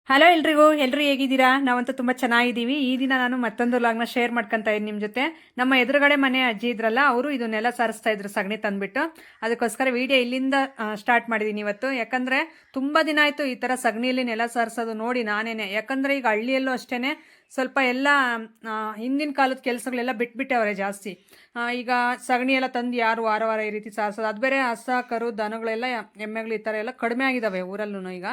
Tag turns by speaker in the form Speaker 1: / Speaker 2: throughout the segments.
Speaker 1: Hello ಎಲ್ರು ಹೇಗಿದ್ದೀರಾ? ನಾವಂತೂ ತುಂಬ ಚೆನ್ನಾಗಿದ್ದೀವಿ. ಈ ದಿನ ನಾನು ಮತ್ತೊಂದು ಲಾಗ್ನ ಶೇರ್ ಮಾಡ್ಕೊತಾ ಇದ್ದೀನಿ ನಿಮ್ಮ ಜೊತೆ. ನಮ್ಮ ಎದುರುಗಡೆ ಮನೆ ಅಜ್ಜಿ ಇದ್ರಲ್ಲ, ಅವರು ಇದನ್ನೆಲ್ಲ ಸಾರಿಸ್ತಾ ಇದ್ರು ಸಗಣಿ ತಂದುಬಿಟ್ಟು. ಅದಕ್ಕೋಸ್ಕರ ವಿಡಿಯೋ ಇಲ್ಲಿಂದ ಸ್ಟಾರ್ಟ್ ಮಾಡಿದ್ದೀನಿ ಇವತ್ತು. ಯಾಕಂದರೆ ತುಂಬ ದಿನ ಆಯಿತು ಈ ಥರ ಸಗಣಿಯಲ್ಲಿ ನೆಲ ಸಾರಿಸೋದು ನೋಡಿ ನಾನೇನೆ. ಯಾಕಂದರೆ ಈಗ ಹಳ್ಳಿಯಲ್ಲೂ ಅಷ್ಟೇ ಸ್ವಲ್ಪ ಎಲ್ಲ ಹಿಂದಿನ ಕಾಲದ ಕೆಲಸಗಳೆಲ್ಲ ಬಿಟ್ಬಿಟ್ಟವ್ರೆ ಜಾಸ್ತಿ. ಈಗ ಸಗಣಿ ಎಲ್ಲ ತಂದು ಯಾರು ವಾರ ವಾರ ಈ ರೀತಿ ಸಾರಿಸೋದು, ಅದು ಬೇರೆ ಹಸ ಕರು ದನಗಳೆಲ್ಲ ಎಮ್ಮೆಗಳು ಈ ಥರ ಎಲ್ಲ ಕಡಿಮೆ ಆಗಿದ್ದಾವೆ ಊರಲ್ಲೂ. ಈಗ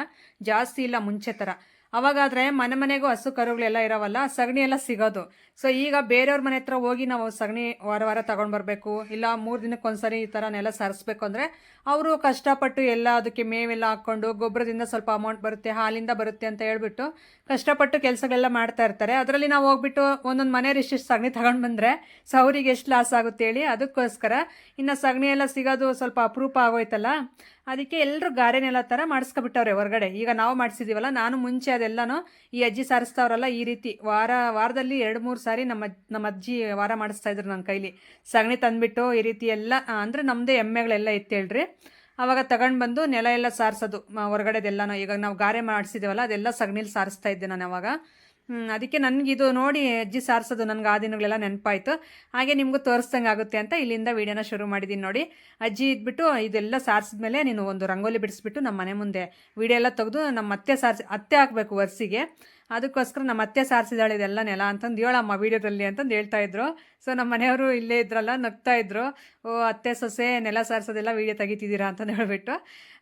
Speaker 1: ಜಾಸ್ತಿ ಇಲ್ಲ ಮುಂಚೆ ಥರ. ಅವಾಗಾದರೆ ಮನೆ ಮನೆಗೂ ಹಸು ಕರುಗಳೆಲ್ಲ ಇರೋವಲ್ಲ, ಸಗಣಿ ಎಲ್ಲ ಸಿಗೋದು. ಸೊ ಈಗ ಬೇರೆಯವ್ರ ಮನೆ ಹತ್ರ ಹೋಗಿ ನಾವು ಸಗಣಿ ವಾರ ವಾರ ತಗೊಂಡು ಬರಬೇಕು, ಇಲ್ಲ 3 ದಿನಕ್ಕೊಂದ್ಸರಿ ಈ ಥರ ನೆಲ ಸಾರಿಸ್ಬೇಕು ಅಂದರೆ ಅವರು ಕಷ್ಟಪಟ್ಟು ಎಲ್ಲ ಅದಕ್ಕೆ ಮೇವೆಲ್ಲ ಹಾಕ್ಕೊಂಡು ಗೊಬ್ಬರದಿಂದ ಸ್ವಲ್ಪ ಅಮೌಂಟ್ ಬರುತ್ತೆ, ಹಾಲಿಂದ ಬರುತ್ತೆ ಅಂತ ಹೇಳ್ಬಿಟ್ಟು ಕಷ್ಟಪಟ್ಟು ಕೆಲಸಗಳೆಲ್ಲ ಮಾಡ್ತಾ ಇರ್ತಾರೆ. ಅದರಲ್ಲಿ ನಾವು ಹೋಗ್ಬಿಟ್ಟು ಒಂದೊಂದು ಮನೆಯವ್ರು ಇಷ್ಟಿಷ್ಟು ಸಗಣಿ ತಗೊಂಡು ಬಂದರೆ ಸೊ ಅವ್ರಿಗೆ ಎಷ್ಟು ಲಾಸ್ ಆಗುತ್ತೆ ಹೇಳಿ. ಅದಕ್ಕೋಸ್ಕರ ಇನ್ನು ಸಗಣಿ ಎಲ್ಲ ಸಿಗೋದು ಸ್ವಲ್ಪ ಅಪರೂಪ ಆಗೋಯ್ತಲ್ಲ, ಅದಕ್ಕೆ ಎಲ್ಲರೂ ಗಾರೆ ನೆಲ ಥರ ಮಾಡಿಸ್ಕೊಬಿಟ್ಟವ್ರೆ ಹೊರಗಡೆ. ಈಗ ನಾವು ಮಾಡಿಸಿದ್ದೀವಲ್ಲ, ನಾನು ಮುಂಚೆ ಅದೆಲ್ಲನೂ ಈ ಅಜ್ಜಿ ಸಾರಿಸ್ತಾವ್ರಲ್ಲ ಈ ರೀತಿ ವಾರದಲ್ಲಿ 2-3 ಸಾರಿ ನಮ್ಮ ಅಜ್ಜಿ ವಾರ ಮಾಡಿಸ್ತಾ ಇದ್ರು ನನ್ನ ಕೈಲಿ. ಸಗಣಿ ತಂದುಬಿಟ್ಟು ಈ ರೀತಿ ಎಲ್ಲ ಅಂದರೆ ನಮ್ಮದೇ ಎಮ್ಮೆಗಳೆಲ್ಲ ಇತ್ತೇಳ್ರಿ, ಆವಾಗ ತಗೊಂಡು ಬಂದು ನೆಲ ಎಲ್ಲ ಸಾರಿಸೋದು ಹೊರಗಡೆದೆಲ್ಲನೂ. ಈಗ ನಾವು ಗಾರೆ ಮಾಡಿಸಿದ್ದೇವಲ್ಲ ಅದೆಲ್ಲ ಸಗಣಿಲಿ ಸಾರಿಸ್ತಾ ಇದ್ದೆ ನಾನು ಅವಾಗ. ಅದಕ್ಕೆ ನನಗಿದು ನೋಡಿ ಅಜ್ಜಿ ಸಾರಿಸೋದು ನನಗೆ ಆ ದಿನಗಳೆಲ್ಲ ನೆನಪಾಯಿತು. ಹಾಗೆ ನಿಮಗೂ ತೋರಿಸ್ದಂಗೆ ಆಗುತ್ತೆ ಅಂತ ಇಲ್ಲಿಂದ ವೀಡಿಯೋನ ಶುರು ಮಾಡಿದ್ದೀನಿ ನೋಡಿ. ಅಜ್ಜಿ ಇದ್ಬಿಟ್ಟು ಇದೆಲ್ಲ ಸಾರಿಸಿದ್ಮೇಲೆ ನೀನು ಒಂದು ರಂಗೋಲಿ ಬಿಡಿಸ್ಬಿಟ್ಟು ನಮ್ಮ ಮನೆ ಮುಂದೆ ವೀಡಿಯೋ ಎಲ್ಲ ತೆಗೆದು ನಮ್ಮ ಅತ್ತೆ ಹಾಕಬೇಕು ವರ್ಷಿಗೆ. ಅದಕ್ಕೋಸ್ಕರ ನಮ್ಮ ಅತ್ತೆ ಸಾರಿಸಿದಾಳೆ ಇದೆಲ್ಲ ನೆಲ ಅಂತಂದು ಹೇಳಮ್ಮ ವೀಡಿಯೋದಲ್ಲಿ ಅಂತಂದು ಹೇಳ್ತಾಯಿದ್ರು. ಸೊ ನಮ್ಮ ಮನೆಯವರು ಇಲ್ಲೇ ಇದ್ರಲ್ಲ, ನಗ್ತಾಯಿದ್ರು, ಓ ಅತ್ತೆ ಸೊಸೆ ನೆಲ ಸಾರಿಸೋದೆಲ್ಲ ವೀಡಿಯೋ ತೆಗಿತಿದ್ದೀರಾ ಅಂತಂದು ಹೇಳ್ಬಿಟ್ಟು.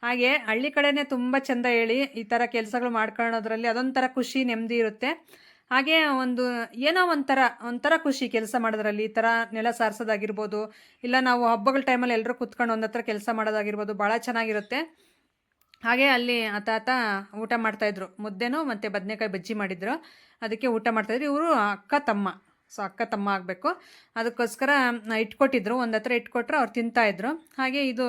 Speaker 1: ಹಾಗೆ ಹಳ್ಳಿ ಕಡೆನೇ ತುಂಬ ಚೆಂದ ಹೇಳಿ ಈ ಥರ ಕೆಲಸಗಳು ಮಾಡ್ಕೊಳ್ಳೋದ್ರಲ್ಲಿ ಅದೊಂಥರ ಖುಷಿ ನೆಮ್ಮದಿ ಇರುತ್ತೆ. ಹಾಗೆ ಏನೋ ಒಂಥರ ಖುಷಿ ಕೆಲಸ ಮಾಡೋದ್ರಲ್ಲಿ. ಈ ಥರ ನೆಲ ಸಾರಿಸೋದಾಗಿರ್ಬೋದು, ಇಲ್ಲ ನಾವು ಹಬ್ಬಗಳ ಟೈಮಲ್ಲಿ ಎಲ್ಲರೂ ಕುತ್ಕೊಂಡು ಒಂದತ್ರ ಕೆಲಸ ಮಾಡೋದಾಗಿರ್ಬೋದು, ಭಾಳ ಚೆನ್ನಾಗಿರುತ್ತೆ. ಹಾಗೆ ಅಲ್ಲಿ ಆತ ಊಟ ಮಾಡ್ತಾಯಿದ್ರು, ಮುದ್ದೆನೂ ಮತ್ತು ಬದನೆಕಾಯಿ ಬಜ್ಜಿ ಮಾಡಿದ್ರು, ಅದಕ್ಕೆ ಊಟ ಮಾಡ್ತಾಯಿದ್ರು. ಇವರು ಅಕ್ಕ ತಮ್ಮ, ಸೊ ಅಕ್ಕ ತಮ್ಮ ಆಗಬೇಕು. ಅದಕ್ಕೋಸ್ಕರ ಇಟ್ಕೊಟ್ಟಿದ್ರು, ಒಂದು ಹತ್ರ ಇಟ್ಕೊಟ್ರೆ ಅವ್ರು ತಿಂತಾಯಿದ್ರು. ಹಾಗೆ ಇದು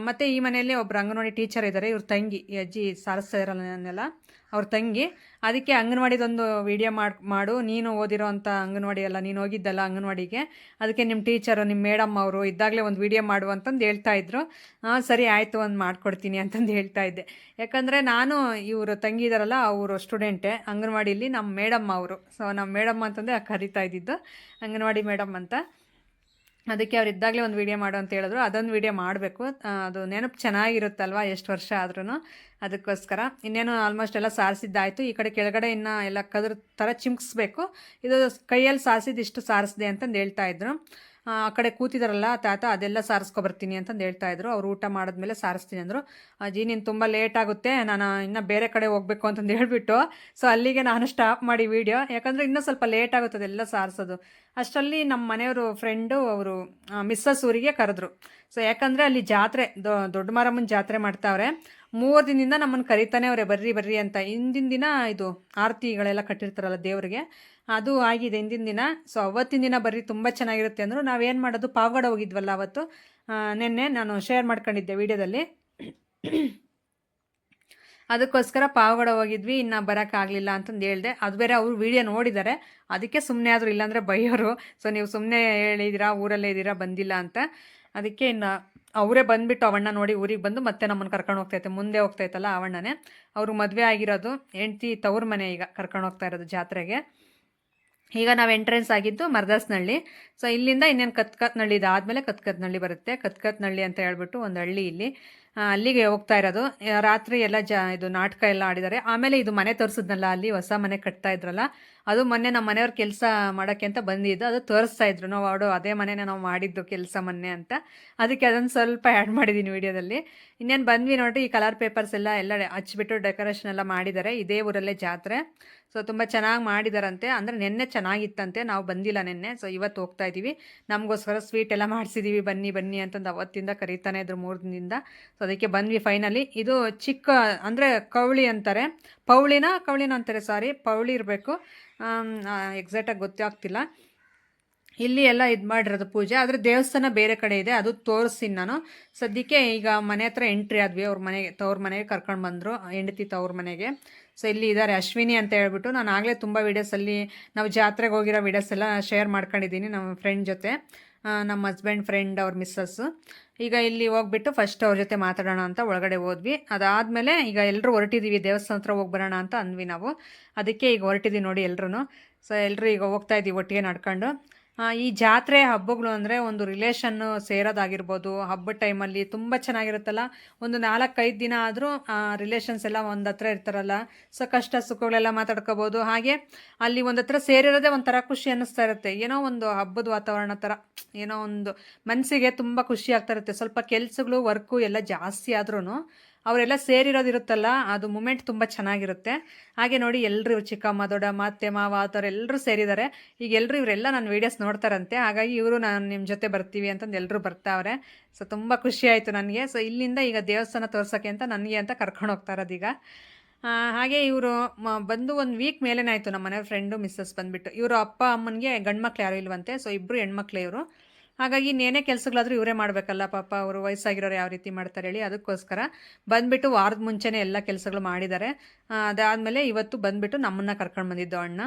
Speaker 1: ಮತ್ತು ಈ ಮನೆಯಲ್ಲಿ ಒಬ್ಬರು ಅಂಗನವಾಡಿ ಟೀಚರ್ ಇದ್ದಾರೆ, ಇವ್ರ ತಂಗಿ, ಈ ಅಜ್ಜಿ ಸಾರಿಸ್ತಾ ಇರಲ್ಲ ಅವ್ರ ತಂಗಿ. ಅದಕ್ಕೆ ಅಂಗನವಾಡಿದೊಂದು ವೀಡಿಯೋ ಮಾಡು, ನೀನು ಓದಿರೋ ಅಂಥ ಅಂಗನವಾಡಿ ಅಲ್ಲ, ನೀನು ಹೋಗಿದ್ದಲ್ಲ ಅಂಗನವಾಡಿಗೆ, ಅದಕ್ಕೆ ನಿಮ್ಮ ಟೀಚರು ನಿಮ್ಮ ಮೇಡಮ್ ಅವರು ಇದ್ದಾಗಲೇ ಒಂದು ವೀಡಿಯೋ ಮಾಡು ಅಂತಂದು ಹೇಳ್ತಾಯಿದ್ರು. ಸರಿ ಆಯಿತು, ಒಂದು ಮಾಡಿಕೊಡ್ತೀನಿ ಅಂತಂದು ಹೇಳ್ತಾ ಇದ್ದೆ. ಯಾಕಂದರೆ ನಾನು ಇವರು ತಂಗಿ ಇದ್ದಾರಲ್ಲ ಅವರು ಸ್ಟೂಡೆಂಟೇ ಅಂಗನವಾಡಿಯಲ್ಲಿ, ನಮ್ಮ ಮೇಡಮ್ ಅವರು. ಸೊ ನಮ್ಮ ಮೇಡಮ್ ಅಂತಂದರೆ ಕರಿತಾ ಇದ್ದಿದ್ದು ಅಂಗನವಾಡಿ ಮೇಡಮ್ ಅಂತ. ಅದಕ್ಕೆ ಅವ್ರು ಇದ್ದಾಗಲೇ ಒಂದು ವೀಡಿಯೋ ಮಾಡು ಅಂತ ಹೇಳಿದ್ರು. ಅದೊಂದು ವೀಡಿಯೋ ಮಾಡಬೇಕು, ಅದು ನೆನಪು ಚೆನ್ನಾಗಿರುತ್ತಲ್ವ ಎಷ್ಟು ವರ್ಷ ಆದ್ರೂ. ಅದಕ್ಕೋಸ್ಕರ ಇನ್ನೇನು ಆಲ್ಮೋಸ್ಟ್ ಎಲ್ಲ ಸಾರಿಸಿದ್ದಾಯಿತು. ಈ ಕಡೆ ಕೆಳಗಡೆ ಇನ್ನು ಎಲ್ಲ ಕದ್ರ ಥರ ಚಿಮ್ಕಿಸ್ಬೇಕು. ಇದು ಕೈಯಲ್ಲಿ ಸಾರಿಸಿದ್ದು ಸಾರಿಸಿದೆ ಅಂತಂದು ಹೇಳ್ತಾಯಿದ್ರು. ಆ ಕಡೆ ಕೂತಿದಾರಲ್ಲ ತಾತ, ಅದೆಲ್ಲ ಸಾರಿಸ್ಕೊಬರ್ತೀನಿ ಅಂತಂದು ಹೇಳ್ತಾಯಿದ್ರು. ಅವ್ರು ಊಟ ಮಾಡಿದ್ಮೇಲೆ ಸಾರಿಸ್ತೀನಿ ಅಂದರು. ಅಜ್ಜಿ ನೀನು ತುಂಬ ಲೇಟ್ ಆಗುತ್ತೆ, ನಾನು ಇನ್ನೂ ಬೇರೆ ಕಡೆ ಹೋಗಬೇಕು ಅಂತಂದು ಹೇಳ್ಬಿಟ್ಟು ಸೊ ಅಲ್ಲಿಗೆ ನಾನು ಸ್ಟಾಪ್ ಮಾಡಿ ವೀಡಿಯೋ. ಯಾಕಂದರೆ ಇನ್ನೂ ಸ್ವಲ್ಪ ಲೇಟ್ ಆಗುತ್ತೆ ಅದೆಲ್ಲ ಸಾರಿಸೋದು. ಅಷ್ಟರಲ್ಲಿ ನಮ್ಮ ಮನೆಯವರು ಫ್ರೆಂಡು ಅವರು ಮಿಸ್ಸಸ್ ಊರಿಗೆ ಕರೆದ್ರು. ಸೊ ಯಾಕಂದರೆ ಅಲ್ಲಿ ಜಾತ್ರೆ, ದೊಡ್ಡ ಮಾರಮ್ಮನ ಜಾತ್ರೆ ಮಾಡ್ತಾವ್ರೆ. 3 ದಿನದಿಂದ ನಮ್ಮನ್ನು ಕರಿತಾನೆ ಅವರೇ, ಬರ್ರಿ ಅಂತ. ಹಿಂದಿನ ದಿನ ಇದು ಆರತಿಗಳೆಲ್ಲ ಕಟ್ಟಿರ್ತಾರಲ್ಲ ದೇವರಿಗೆ, ಅದು ಆಗಿದೆ ಹಿಂದಿನ ದಿನ. ಸೊ ಅವತ್ತಿನ ದಿನ ಬರ್ರಿ ತುಂಬ ಚೆನ್ನಾಗಿರುತ್ತೆ ಅಂದರು. ನಾವೇನು ಮಾಡೋದು, ಪಾವಗಡ ಹೋಗಿದ್ವಲ್ಲ ಅವತ್ತು, ನಿನ್ನೆ ನಾನು ಶೇರ್ ಮಾಡ್ಕೊಂಡಿದ್ದೆ ವೀಡಿಯೋದಲ್ಲಿ. ಅದಕ್ಕೋಸ್ಕರ ಪಾವಗಡ ಹೋಗಿದ್ವಿ, ಇನ್ನು ಬರೋಕ್ಕಾಗಲಿಲ್ಲ ಅಂತಂದು ಹೇಳಿದೆ. ಅದು ಬೇರೆ ಅವರು ವೀಡಿಯೋ ನೋಡಿದ್ದಾರೆ, ಅದಕ್ಕೆ ಸುಮ್ಮನೆ ಆದರೂ, ಇಲ್ಲಾಂದರೆ ಬೈಯೋರು. ಸೊ ನೀವು ಸುಮ್ಮನೆ ಹೇಳಿದ್ದೀರಾ, ಊರಲ್ಲೇ ಇದ್ದೀರಾ, ಬಂದಿಲ್ಲ ಅಂತ. ಅದಕ್ಕೆ ಇನ್ನು ಅವರೇ ಬಂದುಬಿಟ್ಟು ಅವಣ್ಣ ನೋಡಿ ಊರಿಗೆ ಬಂದು ಮತ್ತೆ ನಮ್ಮನ್ನು ಕರ್ಕೊಂಡು ಹೋಗ್ತೈತೆ, ಮುಂದೆ ಹೋಗ್ತೈತಲ್ಲ ಅವಣ್ಣನೇ. ಅವರು ಮದುವೆ ಆಗಿರೋದು, ಹೆಂಡ್ತಿ ತವ್ರ ಮನೆ ಈಗ ಕರ್ಕೊಂಡು ಹೋಗ್ತಾ ಇರೋದು ಜಾತ್ರೆಗೆ. ಈಗ ನಾವು ಎಂಟ್ರೆನ್ಸ್ ಆಗಿದ್ದು ಮರದಾಸನಹಳ್ಳಿ. ಸೊ ಇಲ್ಲಿಂದ ಇನ್ನೇನು ಕತ್ಕತ್ನಹಳ್ಳಿ ಇದಾದಮೇಲೆ ಕತ್ಕತ್ನಹಳ್ಳಿ ಬರುತ್ತೆ. ಕತ್ಕತ್ನಹಳ್ಳಿ ಅಂತ ಹೇಳ್ಬಿಟ್ಟು ಒಂದು ಹಳ್ಳಿ ಇಲ್ಲಿ, ಅಲ್ಲಿಗೆ ಹೋಗ್ತಾ ಇರೋದು. ರಾತ್ರಿ ಎಲ್ಲ ಇದು ನಾಟಕ ಎಲ್ಲ ಆಡಿದ್ದಾರೆ. ಆಮೇಲೆ ಇದು ಮನೆ ತೋರಿಸಿದ್ನಲ್ಲ, ಅಲ್ಲಿ ಹೊಸ ಮನೆ ಕಟ್ತಾ ಇದ್ರಲ್ಲ, ಅದು ಮೊನ್ನೆ ನಮ್ಮ ಮನೆಯವ್ರ ಕೆಲಸ ಮಾಡೋಕ್ಕೆ ಅಂತ ಬಂದಿದ್ದು, ಅದು ತೋರಿಸ್ತಾ ಇದ್ರು. ನಾವು ಅದೇ ಮನೆನ ನಾವು ಮಾಡಿದ್ದು ಕೆಲಸ ಮೊನ್ನೆ ಅಂತ. ಅದಕ್ಕೆ ಅದನ್ನು ಸ್ವಲ್ಪ ಆ್ಯಡ್ ಮಾಡಿದ್ದೀನಿ ವೀಡಿಯೋದಲ್ಲಿ. ಇನ್ನೇನು ಬಂದ್ವಿ ನೋಡಿರಿ, ಈ ಕಲರ್ ಪೇಪರ್ಸ್ ಎಲ್ಲ ಹಚ್ಬಿಟ್ಟು ಡೆಕೋರೇಷನ್ ಎಲ್ಲ ಮಾಡಿದ್ದಾರೆ. ಇದೇ ಊರಲ್ಲೇ ಜಾತ್ರೆ. ಸೊ ತುಂಬ ಚೆನ್ನಾಗಿ ಮಾಡಿದಾರಂತೆ. ಅಂದರೆ ನೆನ್ನೆ ಚೆನ್ನಾಗಿತ್ತಂತೆ, ನಾವು ಬಂದಿಲ್ಲ ನೆನ್ನೆ. ಸೊ ಇವತ್ತು ಹೋಗ್ತಾ ಇದ್ದೀವಿ, ನಮಗೋಸ್ಕರ ಸ್ವೀಟ್ ಎಲ್ಲ ಮಾಡಿಸಿದ್ದೀವಿ, ಬನ್ನಿ ಅಂತಂದು ಅವತ್ತಿಂದ ಕರೀತಾನೆ ಇದ್ರು 3 ದಿನದಿಂದ. ಸೊ ಅದಕ್ಕೆ ಬಂದ್ವಿ ಫೈನಲಿ. ಇದು ಚಿಕ್ಕ ಅಂದರೆ ಕವಳಿ ಅಂತಾರೆ, ಕವಳಿನ ಅಂತಾರೆ, ಸಾರಿ ಪೌಳಿ ಇರಬೇಕು, ಎಕ್ಸಾಕ್ಟಾಗಿ ಗೊತ್ತೇ ಆಗ್ತಿಲ್ಲ. ಇಲ್ಲಿ ಎಲ್ಲ ಇದು ಮಾಡಿರೋದು ಪೂಜೆ, ಆದರೆ ದೇವಸ್ಥಾನ ಬೇರೆ ಕಡೆ ಇದೆ, ಅದು ತೋರಿಸ್ತೀನಿ ನಾನು. ಸದ್ಯಕ್ಕೆ ಈಗ ಮನೆ ಹತ್ರ ಎಂಟ್ರಿ ಆದ್ವಿ, ಅವ್ರ ಮನೆಗೆ, ತವ್ರ ಮನೆಗೆ ಕರ್ಕೊಂಡು ಬಂದರು, ಹೆಂಡತಿ ತವ್ರ ಮನೆಗೆ. ಸೊ ಇಲ್ಲಿ ಇದ್ದಾರೆ ಅಶ್ವಿನಿ ಅಂತ ಹೇಳ್ಬಿಟ್ಟು. ನಾನು ಆಗಲೇ ತುಂಬ ವೀಡಿಯೋಸಲ್ಲಿ ನಾವು ಜಾತ್ರೆಗೆ ಹೋಗಿರೋ ವೀಡಿಯೋಸ್ ಎಲ್ಲ ಶೇರ್ ಮಾಡ್ಕೊಂಡಿದ್ದೀನಿ ನಮ್ಮ ಫ್ರೆಂಡ್ ಜೊತೆ. ನಮ್ಮ ಹಸ್ಬೆಂಡ್ ಫ್ರೆಂಡ್ ಅವ್ರ ಮಿಸ್ಸಸ್ಸು. ಈಗ ಇಲ್ಲಿ ಹೋಗ್ಬಿಟ್ಟು ಫಸ್ಟ್ ಅವ್ರ ಜೊತೆ ಮಾತಾಡೋಣ ಅಂತ ಒಳಗಡೆ ಹೋದ್ವಿ. ಅದಾದಮೇಲೆ ಈಗ ಎಲ್ಲರೂ ಹೊರಟಿದ್ದೀವಿ, ದೇವಸ್ಥಾನ ಹತ್ರ ಹೋಗಿ ಬರೋಣ ಅಂತ ಅಂದ್ವಿ ನಾವು. ಅದಕ್ಕೆ ಈಗ ಹೊರಟಿದ್ದೀವಿ ನೋಡಿ ಎಲ್ಲರೂ. ಸೊ ಎಲ್ಲರೂ ಈಗ ಹೋಗ್ತಾ ಇದ್ದೀವಿ ಒಟ್ಟಿಗೆ ನಡ್ಕೊಂಡು. ಈ ಜಾತ್ರೆ ಹಬ್ಬಗಳು ಅಂದರೆ ಒಂದು ರಿಲೇಷನ್ನು ಸೇರೋದಾಗಿರ್ಬೋದು, ಹಬ್ಬದ ಟೈಮಲ್ಲಿ ತುಂಬ ಚೆನ್ನಾಗಿರುತ್ತಲ್ಲ. ಒಂದು 4-5 ದಿನ ಆದರೂ ರಿಲೇಷನ್ಸ್ ಎಲ್ಲ ಒಂದು ಹತ್ರ ಇರ್ತಾರಲ್ಲ. ಸೊ ಕಷ್ಟ ಸುಖಗಳೆಲ್ಲ ಮಾತಾಡ್ಕೋಬೋದು. ಹಾಗೆ ಅಲ್ಲಿ ಒಂದು ಹತ್ರ ಸೇರಿರೋದೇ ಒಂಥರ ಖುಷಿ ಅನ್ನಿಸ್ತಾ ಇರುತ್ತೆ. ಏನೋ ಒಂದು ಹಬ್ಬದ ವಾತಾವರಣ ಥರ, ಏನೋ ಒಂದು ಮನಸ್ಸಿಗೆ ತುಂಬ ಖುಷಿ ಆಗ್ತಾ ಇರುತ್ತೆ. ಸ್ವಲ್ಪ ಕೆಲಸಗಳು ವರ್ಕು ಎಲ್ಲ ಜಾಸ್ತಿ ಆದ್ರೂ ಅವರೆಲ್ಲ ಸೇರಿರೋದಿರುತ್ತಲ್ಲ, ಅದು ಮೂಮೆಂಟ್ ತುಂಬ ಚೆನ್ನಾಗಿರುತ್ತೆ. ಹಾಗೆ ನೋಡಿ ಎಲ್ಲರೂ ಚಿಕ್ಕಮ್ಮ ದೊಡ್ಡಮ್ಮ ಅತ್ತೆ ಮಾವ ಆ ಥರ ಎಲ್ಲರೂ ಸೇರಿದ್ದಾರೆ. ಈಗ ಇವರೆಲ್ಲ ನನ್ನ ವೀಡಿಯೋಸ್ ನೋಡ್ತಾರಂತೆ, ಹಾಗಾಗಿ ಇವರು ನಾನು ನಿಮ್ಮ ಜೊತೆ ಬರ್ತೀವಿ ಅಂತಂದು ಎಲ್ಲರೂ ಬರ್ತಾವ್ರೆ. ಸೊ ತುಂಬ ಖುಷಿ ಆಯಿತು ನನಗೆ. ಸೊ ಇಲ್ಲಿಂದ ಈಗ ದೇವಸ್ಥಾನ ತೋರ್ಸೋಕ್ಕೆ ಅಂತ ನನಗೆ ಅಂತ ಕರ್ಕೊಂಡು ಹೋಗ್ತಾ ಇರೋದೀಗ. ಹಾಗೆ ಇವರು ಬಂದು ಒಂದು ವೀಕ್ ಮೇಲೇ ಆಯಿತು. ನಮ್ಮ ಮನೆಯವ್ರ ಫ್ರೆಂಡು ಮಿಸ್ಸಸ್ ಬಂದುಬಿಟ್ಟು, ಇವರು ಅಪ್ಪ ಅಮ್ಮನಿಗೆ ಗಂಡು ಮಕ್ಳು ಯಾರೂ ಇಲ್ವಂತೆ. ಸೊ ಇಬ್ಬರು ಹೆಣ್ಮಕ್ಳೇ ಇವರು. ಹಾಗಾಗಿ ಇನ್ನೇನೇ ಕೆಲಸಗಳಾದರೂ ಇವರೇ ಮಾಡಬೇಕಲ್ಲ ಪಾಪ, ಅವರು ವಯಸ್ಸಾಗಿರೋರು ಯಾವ ರೀತಿ ಮಾಡ್ತಾರೆ ಹೇಳಿ. ಅದಕ್ಕೋಸ್ಕರ ಬಂದುಬಿಟ್ಟು ವಾರದ ಮುಂಚೆನೇ ಎಲ್ಲ ಕೆಲಸಗಳು ಮಾಡಿದ್ದಾರೆ. ಅದಾದಮೇಲೆ ಇವತ್ತು ಬಂದುಬಿಟ್ಟು ನಮ್ಮನ್ನು ಕರ್ಕೊಂಡು ಬಂದಿದ್ದು ಅಣ್ಣ.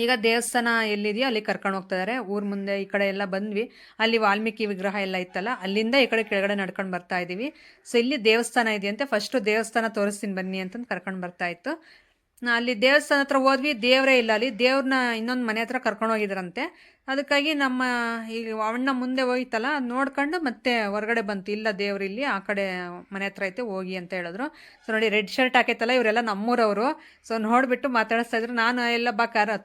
Speaker 1: ಈಗ ದೇವಸ್ಥಾನ ಎಲ್ಲಿದೆಯೋ ಅಲ್ಲಿ ಕರ್ಕೊಂಡು ಹೋಗ್ತಿದ್ದಾರೆ. ಊರ ಮುಂದೆ ಈ ಕಡೆ ಎಲ್ಲ ಬಂದ್ವಿ. ಅಲ್ಲಿ ವಾಲ್ಮೀಕಿ ವಿಗ್ರಹ ಎಲ್ಲ ಇತ್ತಲ್ಲ, ಅಲ್ಲಿಂದ ಈ ಕಡೆ ಕೆಳಗಡೆ ನಡ್ಕೊಂಡು ಬರ್ತಾ ಇದ್ದೀವಿ. ಸೊ ಇಲ್ಲಿ ದೇವಸ್ಥಾನ ಇದೆಯಂತೆ, ಫಸ್ಟು ದೇವಸ್ಥಾನ ತೋರಿಸ್ತೀನಿ ಬನ್ನಿ ಅಂತಂದು ಕರ್ಕೊಂಡು ಬರ್ತಾ ಇತ್ತು. ಅಲ್ಲಿ ದೇವಸ್ಥಾನ ಹತ್ರ ಹೋದ್ವಿ, ದೇವರೇ ಇಲ್ಲ ಅಲ್ಲಿ. ದೇವ್ರನ್ನ ಇನ್ನೊಂದು ಮನೆ ಹತ್ರ ಕರ್ಕೊಂಡು ಹೋಗಿದ್ರಂತೆ. ಅದಕ್ಕಾಗಿ ನಮ್ಮ ಈಗ ಅಣ್ಣ ಮುಂದೆ ಹೋಯ್ತಲ್ಲ, ಅದು ನೋಡ್ಕೊಂಡು ಮತ್ತೆ ಹೊರಗಡೆ ಬಂತು, ಇಲ್ಲ ದೇವ್ರು ಇಲ್ಲಿ ಆ ಕಡೆ ಮನೆ ಹತ್ರ ಐತೆ ಹೋಗಿ ಅಂತ ಹೇಳಿದ್ರು. ಸೊ ನೋಡಿ ರೆಡ್ ಶರ್ಟ್ ಹಾಕೈತಲ್ಲ, ಇವರೆಲ್ಲ ನಮ್ಮೂರವರು. ಸೊ ನೋಡಿಬಿಟ್ಟು ಮಾತಾಡಿಸ್ತಾ ಇದ್ರು. ನಾನು ಎಲ್ಲ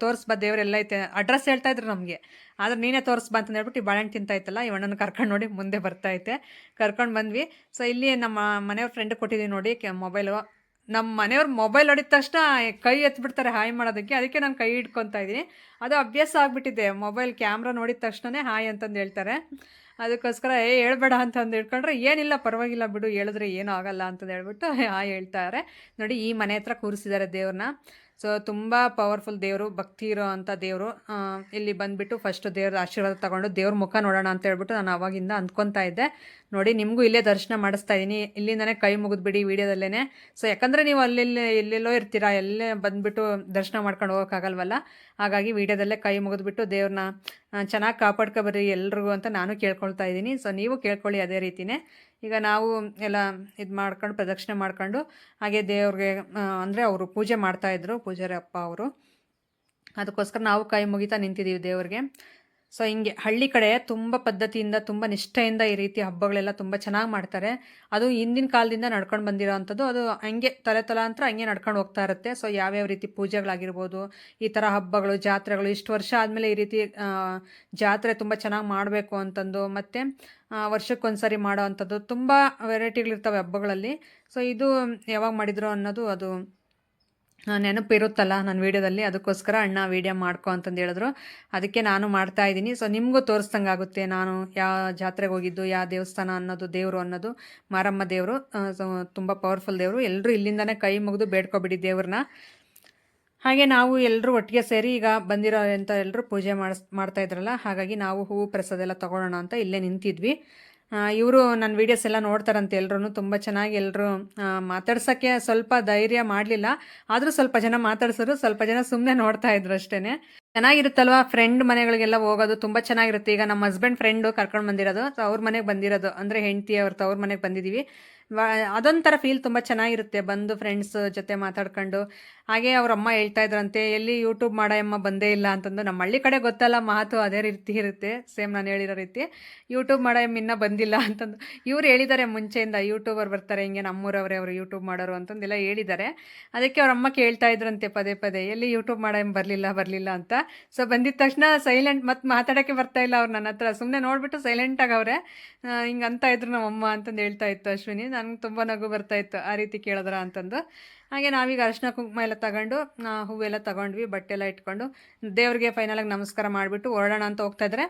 Speaker 1: ತೋರಿಸ್ಬಾ ದೇವರೆಲ್ಲ ಐತೆ, ಅಡ್ರೆಸ್ ಹೇಳ್ತಾ ಇದ್ರು ನಮಗೆ. ಆದ್ರೆ ನೀನೇ ತೋರಿಸ್ಬಾ ಅಂತ ಹೇಳ್ಬಿಟ್ಟು ಈ ಬಾಳೆಹಣ್ಣು ತಿಂತಾಯ್ತಲ್ಲ, ಇವಣ್ಣನ ಕರ್ಕೊಂಡು ನೋಡಿ ಮುಂದೆ ಬರ್ತೈತೆ. ಕರ್ಕೊಂಡು ಬಂದ್ವಿ. ಸೊ ಇಲ್ಲಿ ನಮ್ಮ ಮನೆಯವ್ರ ಫ್ರೆಂಡ್ ಕೊಟ್ಟಿದ್ದೀವಿ ನೋಡಿ ಮೊಬೈಲು. ನಮ್ಮ ಮನೆಯವ್ರು ಮೊಬೈಲ್ ಹೊಡಿದ ತಕ್ಷಣ ಕೈ ಎತ್ಬಿಡ್ತಾರೆ ಹಾಯ್ ಮಾಡೋದಕ್ಕೆ. ಅದಕ್ಕೆ ನಾನು ಕೈ ಹಿಡ್ಕೊತಾ ಇದ್ದೀನಿ. ಅದು ಅಭ್ಯಾಸ ಆಗಿಬಿಟ್ಟಿದೆ, ಮೊಬೈಲ್ ಕ್ಯಾಮ್ರಾ ನೋಡಿದ ತಕ್ಷಣವೇ ಹಾಯ್ ಅಂತಂದು ಹೇಳ್ತಾರೆ. ಅದಕ್ಕೋಸ್ಕರ ಹೇಳ್ಬೇಡ ಅಂತಂದು ಹೇಳ್ಕೊಂಡ್ರೆ, ಏನಿಲ್ಲ ಪರವಾಗಿಲ್ಲ ಬಿಡು, ಹೇಳಿದ್ರೆ ಏನೂ ಆಗಲ್ಲ ಅಂತಂದು ಹೇಳ್ಬಿಟ್ಟು ಹಾಯ್ ಹೇಳ್ತಾರೆ. ನೋಡಿ ಈ ಮನೆ ಹತ್ರ ಕೂರಿಸಿದ್ದಾರೆ ದೇವ್ರನ್ನ. ಸೊ ತುಂಬ ಪವರ್ಫುಲ್ ದೇವರು, ಭಕ್ತಿ ಇರೋ ಅಂಥ ದೇವರು. ಇಲ್ಲಿ ಬಂದುಬಿಟ್ಟು ಫಸ್ಟು ದೇವ್ರ ಆಶೀರ್ವಾದ ತೊಗೊಂಡು ದೇವ್ರ ಮುಖ ನೋಡೋಣ ಅಂತ ಹೇಳ್ಬಿಟ್ಟು ನಾನು ಆವಾಗಿಂದ ಅಂದ್ಕೊತಾ ಇದ್ದೆ. ನೋಡಿ ನಿಮಗೂ ಇಲ್ಲೇ ದರ್ಶನ ಮಾಡಿಸ್ತಾ ಇದ್ದೀನಿ, ಇಲ್ಲಿಂದನೇ ಕೈ ಮುಗಿದ್ಬಿಡಿ ವೀಡಿಯೋದಲ್ಲೇ. ಸೊ ಯಾಕಂದರೆ ನೀವು ಎಲ್ಲೆಲ್ಲೋ ಇರ್ತೀರಾ, ಎಲ್ಲೇ ಬಂದುಬಿಟ್ಟು ದರ್ಶನ ಮಾಡ್ಕೊಂಡು ಹೋಗೋಕ್ಕಾಗಲ್ವಲ್ಲ. ಹಾಗಾಗಿ ವೀಡಿಯೋದಲ್ಲೇ ಕೈ ಮುಗಿದ್ಬಿಟ್ಟು ದೇವ್ರನ್ನ ಚೆನ್ನಾಗಿ ಕಾಪಾಡ್ಕೊಬರ್ರಿ ಎಲ್ರಿಗೂ ಅಂತ ನಾನು ಕೇಳ್ಕೊಳ್ತಾ ಇದ್ದೀನಿ. ಸೊ ನೀವು ಕೇಳ್ಕೊಳ್ಳಿ ಅದೇ ರೀತಿಯೇ. ಈಗ ನಾವು ಎಲ್ಲ ಇದು ಮಾಡ್ಕೊಂಡು ಪ್ರದಕ್ಷಿಣೆ ಮಾಡ್ಕೊಂಡು ಹಾಗೆ ದೇವ್ರಿಗೆ ಅಂದರೆ ಅವರು ಪೂಜೆ ಮಾಡ್ತಾಯಿದ್ರು, ಪೂಜಾರಿ ಅಪ್ಪ ಅವರು. ಅದಕ್ಕೋಸ್ಕರ ನಾವು ಕೈ ಮುಗಿತಾ ನಿಂತಿದ್ದೀವಿ ದೇವ್ರಿಗೆ. ಸೊ ಹಿಂಗೆ ಹಳ್ಳಿ ಕಡೆ ತುಂಬ ಪದ್ಧತಿಯಿಂದ ತುಂಬ ನಿಷ್ಠೆಯಿಂದ ಈ ರೀತಿ ಹಬ್ಬಗಳೆಲ್ಲ ತುಂಬ ಚೆನ್ನಾಗಿ ಮಾಡ್ತಾರೆ. ಅದು ಹಿಂದಿನ ಕಾಲದಿಂದ ನಡ್ಕೊಂಡು ಬಂದಿರೋ ಅಂಥದ್ದು, ಅದು ಹಂಗೆ ತಲಾಂತರ ಹಂಗೆ ನಡ್ಕೊಂಡು ಹೋಗ್ತಾ ಇರುತ್ತೆ. ಸೊ ಯಾವ್ಯಾವ ರೀತಿ ಪೂಜೆಗಳಾಗಿರ್ಬೋದು, ಈ ಥರ ಹಬ್ಬಗಳು ಜಾತ್ರೆಗಳು, ಇಷ್ಟು ವರ್ಷ ಆದಮೇಲೆ ಈ ರೀತಿ ಜಾತ್ರೆ ತುಂಬ ಚೆನ್ನಾಗಿ ಮಾಡಬೇಕು ಅಂತಂದು, ಮತ್ತು ವರ್ಷಕ್ಕೊಂದ್ಸರಿ ಮಾಡೋ ಅಂಥದ್ದು ತುಂಬ ವೆರೈಟಿಗಳಿರ್ತವೆ ಹಬ್ಬಗಳಲ್ಲಿ. ಸೊ ಇದು ಯಾವಾಗ ಮಾಡಿದ್ರು ಅನ್ನೋದು ಅದು ನೆನಪಿರುತ್ತಲ್ಲ ನನ್ನ ವೀಡಿಯೋದಲ್ಲಿ. ಅದಕ್ಕೋಸ್ಕರ ಅಣ್ಣ ವೀಡಿಯೋ ಮಾಡ್ಕೊ ಅಂತಂದು ಹೇಳಿದ್ರು, ಅದಕ್ಕೆ ನಾನು ಮಾಡ್ತಾಯಿದ್ದೀನಿ. ಸೊ ನಿಮಗೂ ತೋರಿಸ್ದಂಗೆ ಆಗುತ್ತೆ ನಾನು ಯಾವ ಜಾತ್ರೆಗೆ ಹೋಗಿದ್ದು, ಯಾವ ದೇವಸ್ಥಾನ ಅನ್ನೋದು, ದೇವರು ಅನ್ನೋದು ಮಾರಮ್ಮ ದೇವರು. ಸೊ ತುಂಬ ಪವರ್ಫುಲ್ ದೇವರು. ಎಲ್ಲರೂ ಇಲ್ಲಿಂದನೇ ಕೈ ಮುಗಿದು ಬೇಡ್ಕೊಬಿಡಿ ದೇವ್ರನ್ನ. ಹಾಗೆ ನಾವು ಎಲ್ಲರೂ ಒಟ್ಟಿಗೆ ಸೇರಿ ಈಗ ಬಂದಿರೋ ಅಂತ ಎಲ್ಲರೂ ಪೂಜೆ ಮಾಡ್ತಾ ಇದ್ರಲ್ಲ, ಹಾಗಾಗಿ ನಾವು ಹೂವು ಪ್ರಸಾದ ಎಲ್ಲ ತೊಗೊಳ್ಳೋಣ ಅಂತ ಇಲ್ಲೇ ನಿಂತಿದ್ವಿ. ಇವರು ನನ್ನ ವೀಡಿಯೋಸ್ ಎಲ್ಲ ನೋಡ್ತಾರಂತೆ ಎಲ್ಲರೂ. ತುಂಬ ಚೆನ್ನಾಗಿ ಎಲ್ಲರೂ ಮಾತಾಡ್ಸೋಕ್ಕೆ ಸ್ವಲ್ಪ ಧೈರ್ಯ ಮಾಡಲಿಲ್ಲ, ಆದರೂ ಸ್ವಲ್ಪ ಜನ ಮಾತಾಡ್ಸೋರು, ಸ್ವಲ್ಪ ಜನ ಸುಮ್ಮನೆ ನೋಡ್ತಾ ಇದ್ರು ಅಷ್ಟೇ. ಚೆನ್ನಾಗಿರುತ್ತಲ್ವ ಫ್ರೆಂಡ್ ಮನೆಗಳಿಗೆಲ್ಲ ಹೋಗೋದು, ತುಂಬ ಚೆನ್ನಾಗಿರುತ್ತೆ. ಈಗ ನಮ್ಮ ಹಸ್ಬೆಂಡ್ ಫ್ರೆಂಡು ಕರ್ಕೊಂಡು ಬಂದಿರೋದು, ಅವ್ರ ಮನೆಗೆ ಬಂದಿರೋದು, ಅಂದರೆ ಹೆಂಡತಿ ಅವ್ರ ಮನೆಗೆ ಬಂದಿದ್ದೀವಿ. ಅದೊಂಥರ ಫೀಲ್ ತುಂಬ ಚೆನ್ನಾಗಿರುತ್ತೆ, ಬಂದು ಫ್ರೆಂಡ್ಸ್ ಜೊತೆ ಮಾತಾಡ್ಕೊಂಡು. ಹಾಗೆ ಅವ್ರ ಅಮ್ಮ ಹೇಳ್ತಾ ಇದ್ರಂತೆ, ಎಲ್ಲಿ ಯೂಟ್ಯೂಬ್ ಮಾಡೋ ಅಮ್ಮ ಬಂದೇ ಇಲ್ಲ ಅಂತಂದು. ನಮ್ಮ ಹಳ್ಳಿ ಕಡೆ ಗೊತ್ತಲ್ಲ ಮಾತು ಅದೇ ರೀತಿ ಇರುತ್ತೆ, ಸೇಮ್ ನಾನು ಹೇಳಿರೋ ರೀತಿ. ಯೂಟ್ಯೂಬ್ ಮಾಡೋ ಅಮ್ಮ ಇನ್ನೂ ಬಂದಿಲ್ಲ ಅಂತಂದು ಇವ್ರು ಹೇಳಿದ್ದಾರೆ ಮುಂಚೆಯಿಂದ, ಯೂಟ್ಯೂಬರ್ ಬರ್ತಾರೆ ಹಿಂಗೆ ನಮ್ಮೂರವರೇ ಅವರು ಯೂಟ್ಯೂಬ್ ಮಾಡೋರು ಅಂತಂದೆಲ್ಲ ಹೇಳಿದ್ದಾರೆ. ಅದಕ್ಕೆ ಅವ್ರ ಅಮ್ಮ ಕೇಳ್ತಾ ಇದ್ರಂತೆ ಪದೇ ಪದೇ, ಎಲ್ಲಿ ಯೂಟ್ಯೂಬ್ ಮಾಡೋ ಅಮ್ಮ ಬರಲಿಲ್ಲ ಅಂತ. ಸೊ ಬಂದಿದ್ದ ತಕ್ಷಣ ಸೈಲೆಂಟ್, ಮತ್ತು ಮಾತಾಡೋಕ್ಕೆ ಬರ್ತಾ ಇಲ್ಲ ಅವ್ರು ನನ್ನ ಹತ್ರ, ಸುಮ್ಮನೆ ನೋಡಿಬಿಟ್ಟು ಸೈಲೆಂಟಾಗಿ ಅವರೇ ಹಿಂಗೆ ಅಂತ ಇದ್ರು ನಮ್ಮಮ್ಮ ಅಂತಂದು ಹೇಳ್ತಾ ಇತ್ತು ಅಶ್ವಿನಿ. ನನಗೆ ತುಂಬ ನಗು ಬರ್ತಾಯಿತ್ತು ಆ ರೀತಿ ಕೇಳಿದ್ರ ಅಂತಂದು. ಹಾಗೆ ನಾವೀಗ ಅರಿಶಿನ ಕುಂಕುಮ ಎಲ್ಲ ತಗೊಂಡು ಹೂವೆಲ್ಲ ತೊಗೊಂಡ್ವಿ, ಬಟ್ಟೆ ಎಲ್ಲ ಇಟ್ಕೊಂಡು ದೇವ್ರಿಗೆ ಫೈನಲಾಗಿ ನಮಸ್ಕಾರ ಮಾಡಿಬಿಟ್ಟು ಹೊರಡೋಣ ಅಂತ ಹೋಗ್ತಾಯಿದ್ರೆ,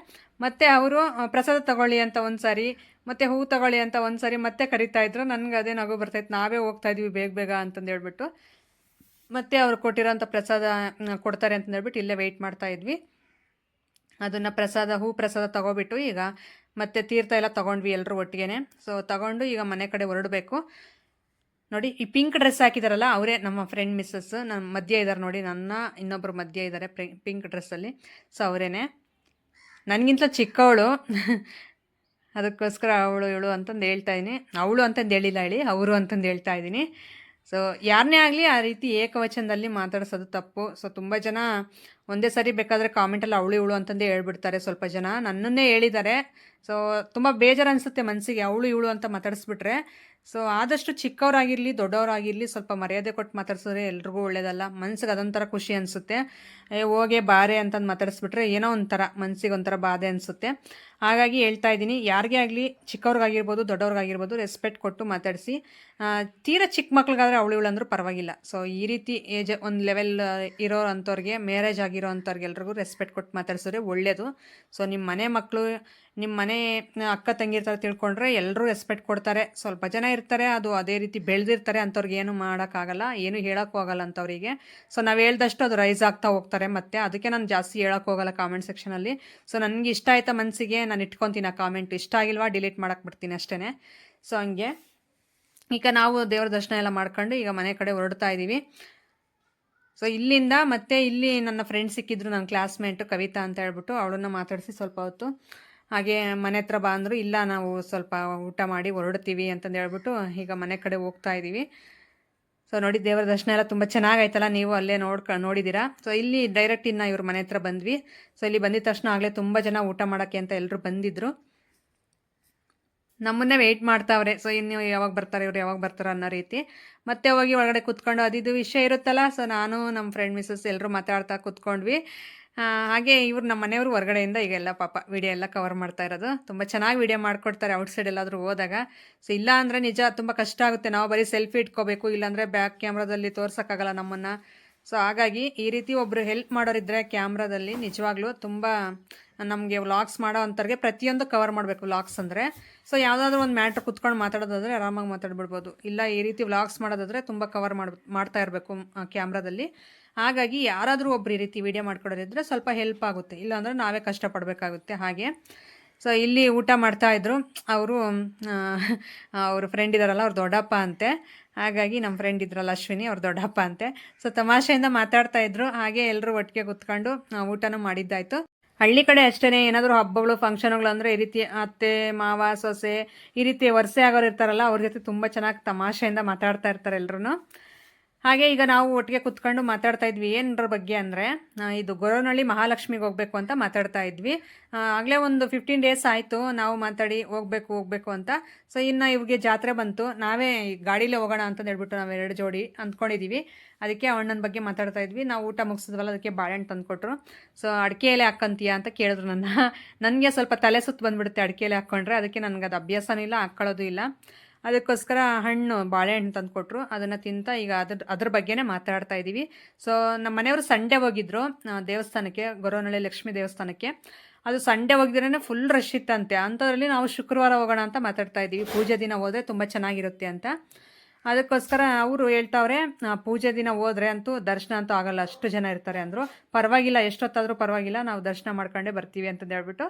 Speaker 1: ಮತ್ತು ಅವರು ಪ್ರಸಾದ ತೊಗೊಳ್ಳಿ ಅಂತ ಒಂದು ಸಾರಿ, ಮತ್ತು ಹೂ ತೊಗೊಳ್ಳಿ ಅಂತ ಒಂದು ಸಾರಿ ಮತ್ತೆ ಕರಿತಾಯಿದ್ರು. ನನಗೆ ಅದೇ ನಗು ಬರ್ತಾಯಿತ್ತು, ನಾವೇ ಹೋಗ್ತಾಯಿದ್ವಿ ಬೇಗ ಬೇಗ ಅಂತಂದು ಹೇಳ್ಬಿಟ್ಟು. ಮತ್ತು ಅವ್ರು ಕೊಟ್ಟಿರೋಂಥ ಪ್ರಸಾದ ಕೊಡ್ತಾರೆ ಅಂತಂದು ಹೇಳ್ಬಿಟ್ಟು ಇಲ್ಲೇ ವೆಯ್ಟ್ ಮಾಡ್ತಾಯಿದ್ವಿ. ಅದನ್ನು ಹೂ ಪ್ರಸಾದ ತೊಗೊಬಿಟ್ಟು ಈಗ ಮತ್ತೆ ತೀರ್ಥ ಎಲ್ಲ ತೊಗೊಂಡ್ವಿ ಎಲ್ಲರೂ ಒಟ್ಟಿಗೆ. ಸೊ ತೊಗೊಂಡು ಈಗ ಮನೆ ಕಡೆ ಹೊರಡಬೇಕು. ನೋಡಿ ಈ ಪಿಂಕ್ ಡ್ರೆಸ್ ಹಾಕಿದಾರಲ್ಲ ಅವರೇ ನಮ್ಮ ಫ್ರೆಂಡ್ ಮಿಸ್ಸಸ್, ನಮ್ಮ ಮಧ್ಯೆ ಇದ್ದಾರೆ ನೋಡಿ, ನನ್ನ ಇನ್ನೊಬ್ಬರು ಮಧ್ಯೆ ಇದ್ದಾರೆ ಪಿಂಕ್ ಡ್ರೆಸ್ಸಲ್ಲಿ. ಸೊ ಅವರೇನೆ. ನನಗಿಂತ ಚಿಕ್ಕವಳು. ಅದಕ್ಕೋಸ್ಕರ ಅವಳು ಇವಳು ಅಂತಂದು ಹೇಳ್ತಾ ಇದ್ದೀನಿ. ಅವಳು ಅಂತಂದು ಹೇಳಿಲ್ಲ, ಅವರು ಅಂತಂದು ಹೇಳ್ತಾ ಇದ್ದೀನಿ. ಸೊ ಯಾರನ್ನೇ ಆಗಲಿ ಆ ರೀತಿ ಏಕವಚನದಲ್ಲಿ ಮಾತಾಡಿಸೋದು ತಪ್ಪು. ಸೊ ತುಂಬ ಜನ ಒಂದೇ ಸರಿ ಬೇಕಾದರೆ ಕಾಮೆಂಟಲ್ಲಿ ಅವಳು ಇವಳು ಅಂತಂದೇ ಹೇಳ್ಬಿಡ್ತಾರೆ. ಸ್ವಲ್ಪ ಜನ ನನ್ನನ್ನೇ ಹೇಳಿದ್ದಾರೆ. ಸೊ ತುಂಬ ಬೇಜಾರು ಅನಿಸುತ್ತೆ ಮನಸ್ಸಿಗೆ, ಅವಳು ಇವಳು ಅಂತ ಮಾತಾಡಿಸ್ಬಿಟ್ರೆ. ಸೊ ಆದಷ್ಟು ಚಿಕ್ಕವರಾಗಿರಲಿ ದೊಡ್ಡವರಾಗಿರಲಿ ಸ್ವಲ್ಪ ಮರ್ಯಾದೆ ಕೊಟ್ಟು ಮಾತಾಡ್ಸಿದ್ರೆ ಎಲ್ರಿಗೂ ಒಳ್ಳೇದಲ್ಲ. ಮನ್ಸಿಗೆ ಅದೊಂಥರ ಖುಷಿ ಅನಿಸುತ್ತೆ. ಹೋಗೆ ಬಾರೆ ಅಂತಂದು ಮಾತಾಡಿಸ್ಬಿಟ್ರೆ ಏನೋ ಒಂಥರ ಮನಸ್ಸಿಗೆ ಒಂಥರ ಬಾಧೆ ಅನಿಸುತ್ತೆ. ಹಾಗಾಗಿ ಹೇಳ್ತಾ ಇದ್ದೀನಿ, ಯಾರಿಗೇ ಆಗಲಿ ಚಿಕ್ಕವ್ರಿಗಾಗಿರ್ಬೋದು ದೊಡ್ಡವ್ರಿಗಾಗಿರ್ಬೋದು ರೆಸ್ಪೆಕ್ಟ್ ಕೊಟ್ಟು ಮಾತಾಡಿಸಿ. ತೀರಾ ಚಿಕ್ಕ ಮಕ್ಳಿಗಾದರೆ ಅವಳು ಇವಳು ಅಂದರೂ ಪರವಾಗಿಲ್ಲ. ಸೊ ಈ ರೀತಿ ಏಜ್ ಒಂದು ಲೆವೆಲ್ ಇರೋ ಅಂಥವ್ರಿಗೆ, ಮ್ಯಾರೇಜ್ ಆಗಿರೋ ಅಂಥವ್ರಿಗೆ ಎಲ್ರಿಗೂ ರೆಸ್ಪೆಕ್ಟ್ ಕೊಟ್ಟು ಮಾತಾಡಿಸಿದ್ರೆ ಒಳ್ಳೆಯದು. ಸೊ ನಿಮ್ಮ ಮನೆ ಮಕ್ಕಳು, ನಿಮ್ಮ ಮನೆ ಅಕ್ಕ ತಂಗಿ ಇರ್ತಾರೆ ತಿಳ್ಕೊಂಡ್ರೆ ಎಲ್ಲರೂ ರೆಸ್ಪೆಕ್ಟ್ ಕೊಡ್ತಾರೆ. ಸ್ವಲ್ಪ ಜನ ಇರ್ತಾರೆ ಅದು ಅದೇ ರೀತಿ ಬೆಳೆದಿರ್ತಾರೆ, ಅಂಥವ್ರಿಗೆ ಏನು ಮಾಡೋಕ್ಕಾಗಲ್ಲ, ಏನು ಹೇಳೋಕ್ಕೂ ಹೋಗಲ್ಲ ಅಂಥವ್ರಿಗೆ. ಸೊ ನಾವು ಹೇಳ್ದಷ್ಟು ಅದು ರೈಸ್ ಆಗ್ತಾ ಹೋಗ್ತಾರೆ. ಮತ್ತು ಅದಕ್ಕೆ ನಾನು ಜಾಸ್ತಿ ಹೇಳೋಕ್ಕೆ ಹೋಗಲ್ಲ ಕಾಮೆಂಟ್ ಸೆಕ್ಷನಲ್ಲಿ. ಸೊ ನನಗೆ ಇಷ್ಟ ಆಯ್ತಾ ಮನಸ್ಸಿಗೆ ನಾನು ಇಟ್ಕೊತೀನಿ ಆ ಕಾಮೆಂಟ್, ಇಷ್ಟ ಆಗಿಲ್ವಾ ಡಿಲೀಟ್ ಮಾಡಕ್ಕೆ ಬಿಡ್ತೀನಿ ಅಷ್ಟೇ. ಸೊ ಹಂಗೆ ಈಗ ನಾವು ದೇವ್ರ ದರ್ಶನ ಎಲ್ಲ ಮಾಡ್ಕೊಂಡು ಈಗ ಮನೆ ಕಡೆ ಹೊರಡ್ತಾ ಇದ್ದೀವಿ. ಸೊ ಇಲ್ಲಿಂದ ಮತ್ತೆ ಇಲ್ಲಿ ನನ್ನ ಫ್ರೆಂಡ್ ಸಿಕ್ಕಿದ್ರು, ನನ್ನ ಕ್ಲಾಸ್ಮೇಟು ಕವಿತಾ ಅಂತ ಹೇಳ್ಬಿಟ್ಟು, ಅವಳನ್ನು ಮಾತಾಡಿಸಿ ಸ್ವಲ್ಪ ಹೊತ್ತು ಹಾಗೆ ಮನೆ ಹತ್ರ ಬಾ ಅಂದರು. ಇಲ್ಲ ನಾವು ಸ್ವಲ್ಪ ಊಟ ಮಾಡಿ ಹೊರಡ್ತೀವಿ ಅಂತಂದು ಹೇಳ್ಬಿಟ್ಟು ಈಗ ಮನೆ ಕಡೆ ಹೋಗ್ತಾ ಇದ್ದೀವಿ. ಸೊ ನೋಡಿ ದೇವರ ದರ್ಶನ ಎಲ್ಲ ತುಂಬ ಚೆನ್ನಾಗಾಯ್ತಲ್ಲ, ನೀವು ಅಲ್ಲೇ ನೋಡಿದ್ದೀರಾ. ಸೊ ಇಲ್ಲಿ ಡೈರೆಕ್ಟ್ ಇನ್ನು ಇವ್ರ ಮನೆ ಹತ್ರ ಬಂದ್ವಿ. ಸೊ ಇಲ್ಲಿ ಬಂದಿದ ತಕ್ಷಣ ಆಗಲೇ ತುಂಬ ಜನ ಊಟ ಮಾಡೋಕ್ಕೆ ಅಂತ ಎಲ್ಲರೂ ಬಂದಿದ್ದರು. ನಮ್ಮನ್ನೇ ವೆಯ್ಟ್ ಮಾಡ್ತಾವ್ರೆ. ಸೊ ಇನ್ನು ಯಾವಾಗ ಬರ್ತಾರೆ ಇವ್ರು, ಯಾವಾಗ ಬರ್ತಾರೆ ಅನ್ನೋ ರೀತಿ. ಮತ್ತೆ ಹೋಗಿ ಒಳಗಡೆ ಕೂತ್ಕೊಂಡು ಅದಿದು ವಿಷಯ ಇರುತ್ತಲ್ಲ. ಸೊ ನಾನು ನಮ್ಮ ಫ್ರೆಂಡ್ ಮಿಸ್ಸಸ್ ಎಲ್ಲರೂ ಮಾತಾಡ್ತಾ ಕೂತ್ಕೊಂಡ್ವಿ. ಹಾಗೆ ಇವ್ರು ನಮ್ಮ ಮನೆಯವರು ಹೊರಗಡೆಯಿಂದ ಈಗೆಲ್ಲ ಪಾಪ ವಿಡಿಯೋ ಎಲ್ಲ ಕವರ್ ಮಾಡ್ತಾ ಇರೋದು. ತುಂಬ ಚೆನ್ನಾಗಿ ವಿಡಿಯೋ ಮಾಡಿಕೊಡ್ತಾರೆ ಔಟ್ಸೈಡ್ ಎಲ್ಲಾದರೂ ಹೋದಾಗ. ಸೊ ಇಲ್ಲ ಅಂದರೆ ನಿಜ ತುಂಬ ಕಷ್ಟ ಆಗುತ್ತೆ. ನಾವು ಬರೀ ಸೆಲ್ಫಿ ಇಟ್ಕೋಬೇಕು, ಇಲ್ಲಾಂದರೆ ಬ್ಯಾಕ್ ಕ್ಯಾಮ್ರಾದಲ್ಲಿ ತೋರ್ಸೋಕ್ಕಾಗಲ್ಲ ನಮ್ಮನ್ನು. ಸೊ ಹಾಗಾಗಿ ಈ ರೀತಿ ಒಬ್ಬರು ಹೆಲ್ಪ್ ಮಾಡೋರಿದ್ದರೆ ಕ್ಯಾಮ್ರಾದಲ್ಲಿ ನಿಜವಾಗ್ಲೂ ತುಂಬ ನಮಗೆ ವ್ಲಾಗ್ಸ್ ಮಾಡೋ ಅಂಥವ್ರಿಗೆ ಪ್ರತಿಯೊಂದು ಕವರ್ ಮಾಡಬೇಕು ವ್ಲಾಗ್ಸ್ ಅಂದರೆ. ಸೊ ಯಾವುದಾದ್ರೂ ಒಂದು ಮ್ಯಾಟ್ರ್ ಕುತ್ಕೊಂಡು ಮಾತಾಡೋದಾದರೆ ಆರಾಮಾಗಿ ಮಾತಾಡ್ಬಿಡ್ಬೋದು. ಇಲ್ಲ ಈ ರೀತಿ ವ್ಲಾಗ್ಸ್ ಮಾಡೋದಾದರೆ ತುಂಬ ಕವರ್ ಮಾಡ್ತಾ ಇರಬೇಕು ಕ್ಯಾಮ್ರಾದಲ್ಲಿ. ಹಾಗಾಗಿ ಯಾರಾದರೂ ಒಬ್ರು ಈ ರೀತಿ ವೀಡಿಯೋ ಮಾಡ್ಕೊಡೋರಿದ್ದರೆ ಸ್ವಲ್ಪ ಹೆಲ್ಪ್ ಆಗುತ್ತೆ, ಇಲ್ಲಾಂದರೆ ನಾವೇ ಕಷ್ಟಪಡಬೇಕಾಗುತ್ತೆ. ಹಾಗೆ ಸೊ ಇಲ್ಲಿ ಊಟ ಮಾಡ್ತಾಯಿದ್ರು ಅವರು. ಅವ್ರ ಫ್ರೆಂಡ್ ಇದ್ದಾರಲ್ಲ ಅವ್ರು ದೊಡ್ಡಪ್ಪ ಅಂತೆ. ಹಾಗಾಗಿ ನಮ್ಮ ಫ್ರೆಂಡ್ ಇದ್ರಲ್ಲ ಅಶ್ವಿನಿ, ಅವ್ರು ದೊಡ್ಡಪ್ಪ ಅಂತೆ. ಸೊ ತಮಾಷೆಯಿಂದ ಮಾತಾಡ್ತಾಯಿದ್ರು. ಹಾಗೆ ಎಲ್ಲರೂ ಒಟ್ಟಿಗೆ ಕೂತ್ಕೊಂಡು ಊಟನೂ ಮಾಡಿದ್ದಾಯಿತು. ಹಳ್ಳಿ ಕಡೆ ಅಷ್ಟೇ, ಏನಾದರೂ ಹಬ್ಬಗಳು ಫಂಕ್ಷನ್ಗಳು ಅಂದರೆ ಈ ರೀತಿ ಅತ್ತೆ ಮಾವ ಸೊಸೆ ಈ ರೀತಿ ವರ್ಷೆ ಆಗೋರು ಇರ್ತಾರಲ್ಲ, ಅವ್ರ ಜೊತೆ ತುಂಬ ಚೆನ್ನಾಗಿ ತಮಾಷೆಯಿಂದ ಮಾತಾಡ್ತಾ ಇರ್ತಾರೆ ಎಲ್ಲರೂ. ಹಾಗೆ ಈಗ ನಾವು ಒಟ್ಟಿಗೆ ಕುತ್ಕೊಂಡು ಮಾತಾಡ್ತಾ ಇದ್ವಿ. ಏನರ ಬಗ್ಗೆ ಅಂದರೆ ಇದು ಗೊರವನಹಳ್ಳಿ ಮಹಾಲಕ್ಷ್ಮಿಗೆ ಹೋಗಬೇಕು ಅಂತ ಮಾತಾಡ್ತಾ ಇದ್ವಿ. ಆಗಲೇ ಒಂದು 15 ಡೇಸ್ ಆಯಿತು ನಾವು ಮಾತಾಡಿ ಹೋಗಬೇಕು ಅಂತ. ಸೊ ಇನ್ನು ಇವ್ರಿಗೆ ಜಾತ್ರೆ ಬಂತು, ನಾವೇ ಗಾಡೀಲೇ ಹೋಗೋಣ ಅಂತಂದು ಹೇಳ್ಬಿಟ್ಟು ನಾವು 2 ಜೋಡಿ ಅಂದ್ಕೊಂಡಿದ್ದೀವಿ. ಅದಕ್ಕೆ ಅಣ್ಣನ ಬಗ್ಗೆ ಮಾತಾಡ್ತಾ ಇದ್ವಿ. ನಾವು ಊಟ ಮುಗಿಸಿದ್ವಲ್ಲ, ಅದಕ್ಕೆ ಬಾಳೆಹಣ್ಣು ತಂದುಕೊಟ್ರು. ಸೊ ಅಡಿಕೆ ಎಲೆ ಹಾಕ್ಕಂತೀಯ ಅಂತ ಕೇಳಿದ್ರು ನನಗೆ ಸ್ವಲ್ಪ ತಲೆ ಸುತ್ತು ಬಂದುಬಿಡುತ್ತೆ ಅಡಿಕೆ ಎಲೆ ಹಾಕ್ಕೊಂಡ್ರೆ. ಅದಕ್ಕೆ ನನಗೆ ಅದು ಅಭ್ಯಾಸನೂ ಇಲ್ಲ, ಹಾಕ್ಕೊಳ್ಳೋದು ಇಲ್ಲ. ಅದಕ್ಕೋಸ್ಕರ ಬಾಳೆಹಣ್ಣು ತಂದು ಕೊಟ್ಟರು, ಅದನ್ನು ತಿಂತ ಈಗ ಅದ್ರ ಬಗ್ಗೆನೇ ಮಾತಾಡ್ತಾ ಇದ್ದೀವಿ. ಸೊ ನಮ್ಮ ಮನೆಯವರು ಸಂಡೇ ಹೋಗಿದ್ರು ದೇವಸ್ಥಾನಕ್ಕೆ, ಗೊರವನಹಳ್ಳಿ ಲಕ್ಷ್ಮೀ ದೇವಸ್ಥಾನಕ್ಕೆ. ಅದು ಸಂಡೇ ಹೋಗಿದ್ರೇ ಫುಲ್ ರಶ್ ಇತ್ತಂತೆ. ಅಂಥದ್ರಲ್ಲಿ ನಾವು ಶುಕ್ರವಾರ ಹೋಗೋಣ ಅಂತ ಮಾತಾಡ್ತಾ ಇದ್ದೀವಿ. ಪೂಜೆ ದಿನ ಹೋದರೆ ತುಂಬ ಚೆನ್ನಾಗಿರುತ್ತೆ ಅಂತ. ಅದಕ್ಕೋಸ್ಕರ ಅವರು ಹೇಳ್ತಾವ್ರೆ ಪೂಜೆ ದಿನ ಹೋದರೆ ಅಂತೂ ದರ್ಶನ ಅಂತೂ ಆಗಲ್ಲ, ಅಷ್ಟು ಜನ ಇರ್ತಾರೆ ಅಂದರು. ಪರವಾಗಿಲ್ಲ, ಎಷ್ಟೊತ್ತಾದರೂ ಪರವಾಗಿಲ್ಲ, ನಾವು ದರ್ಶನ ಮಾಡ್ಕೊಂಡೇ ಬರ್ತೀವಿ ಅಂತಂದು ಹೇಳ್ಬಿಟ್ಟು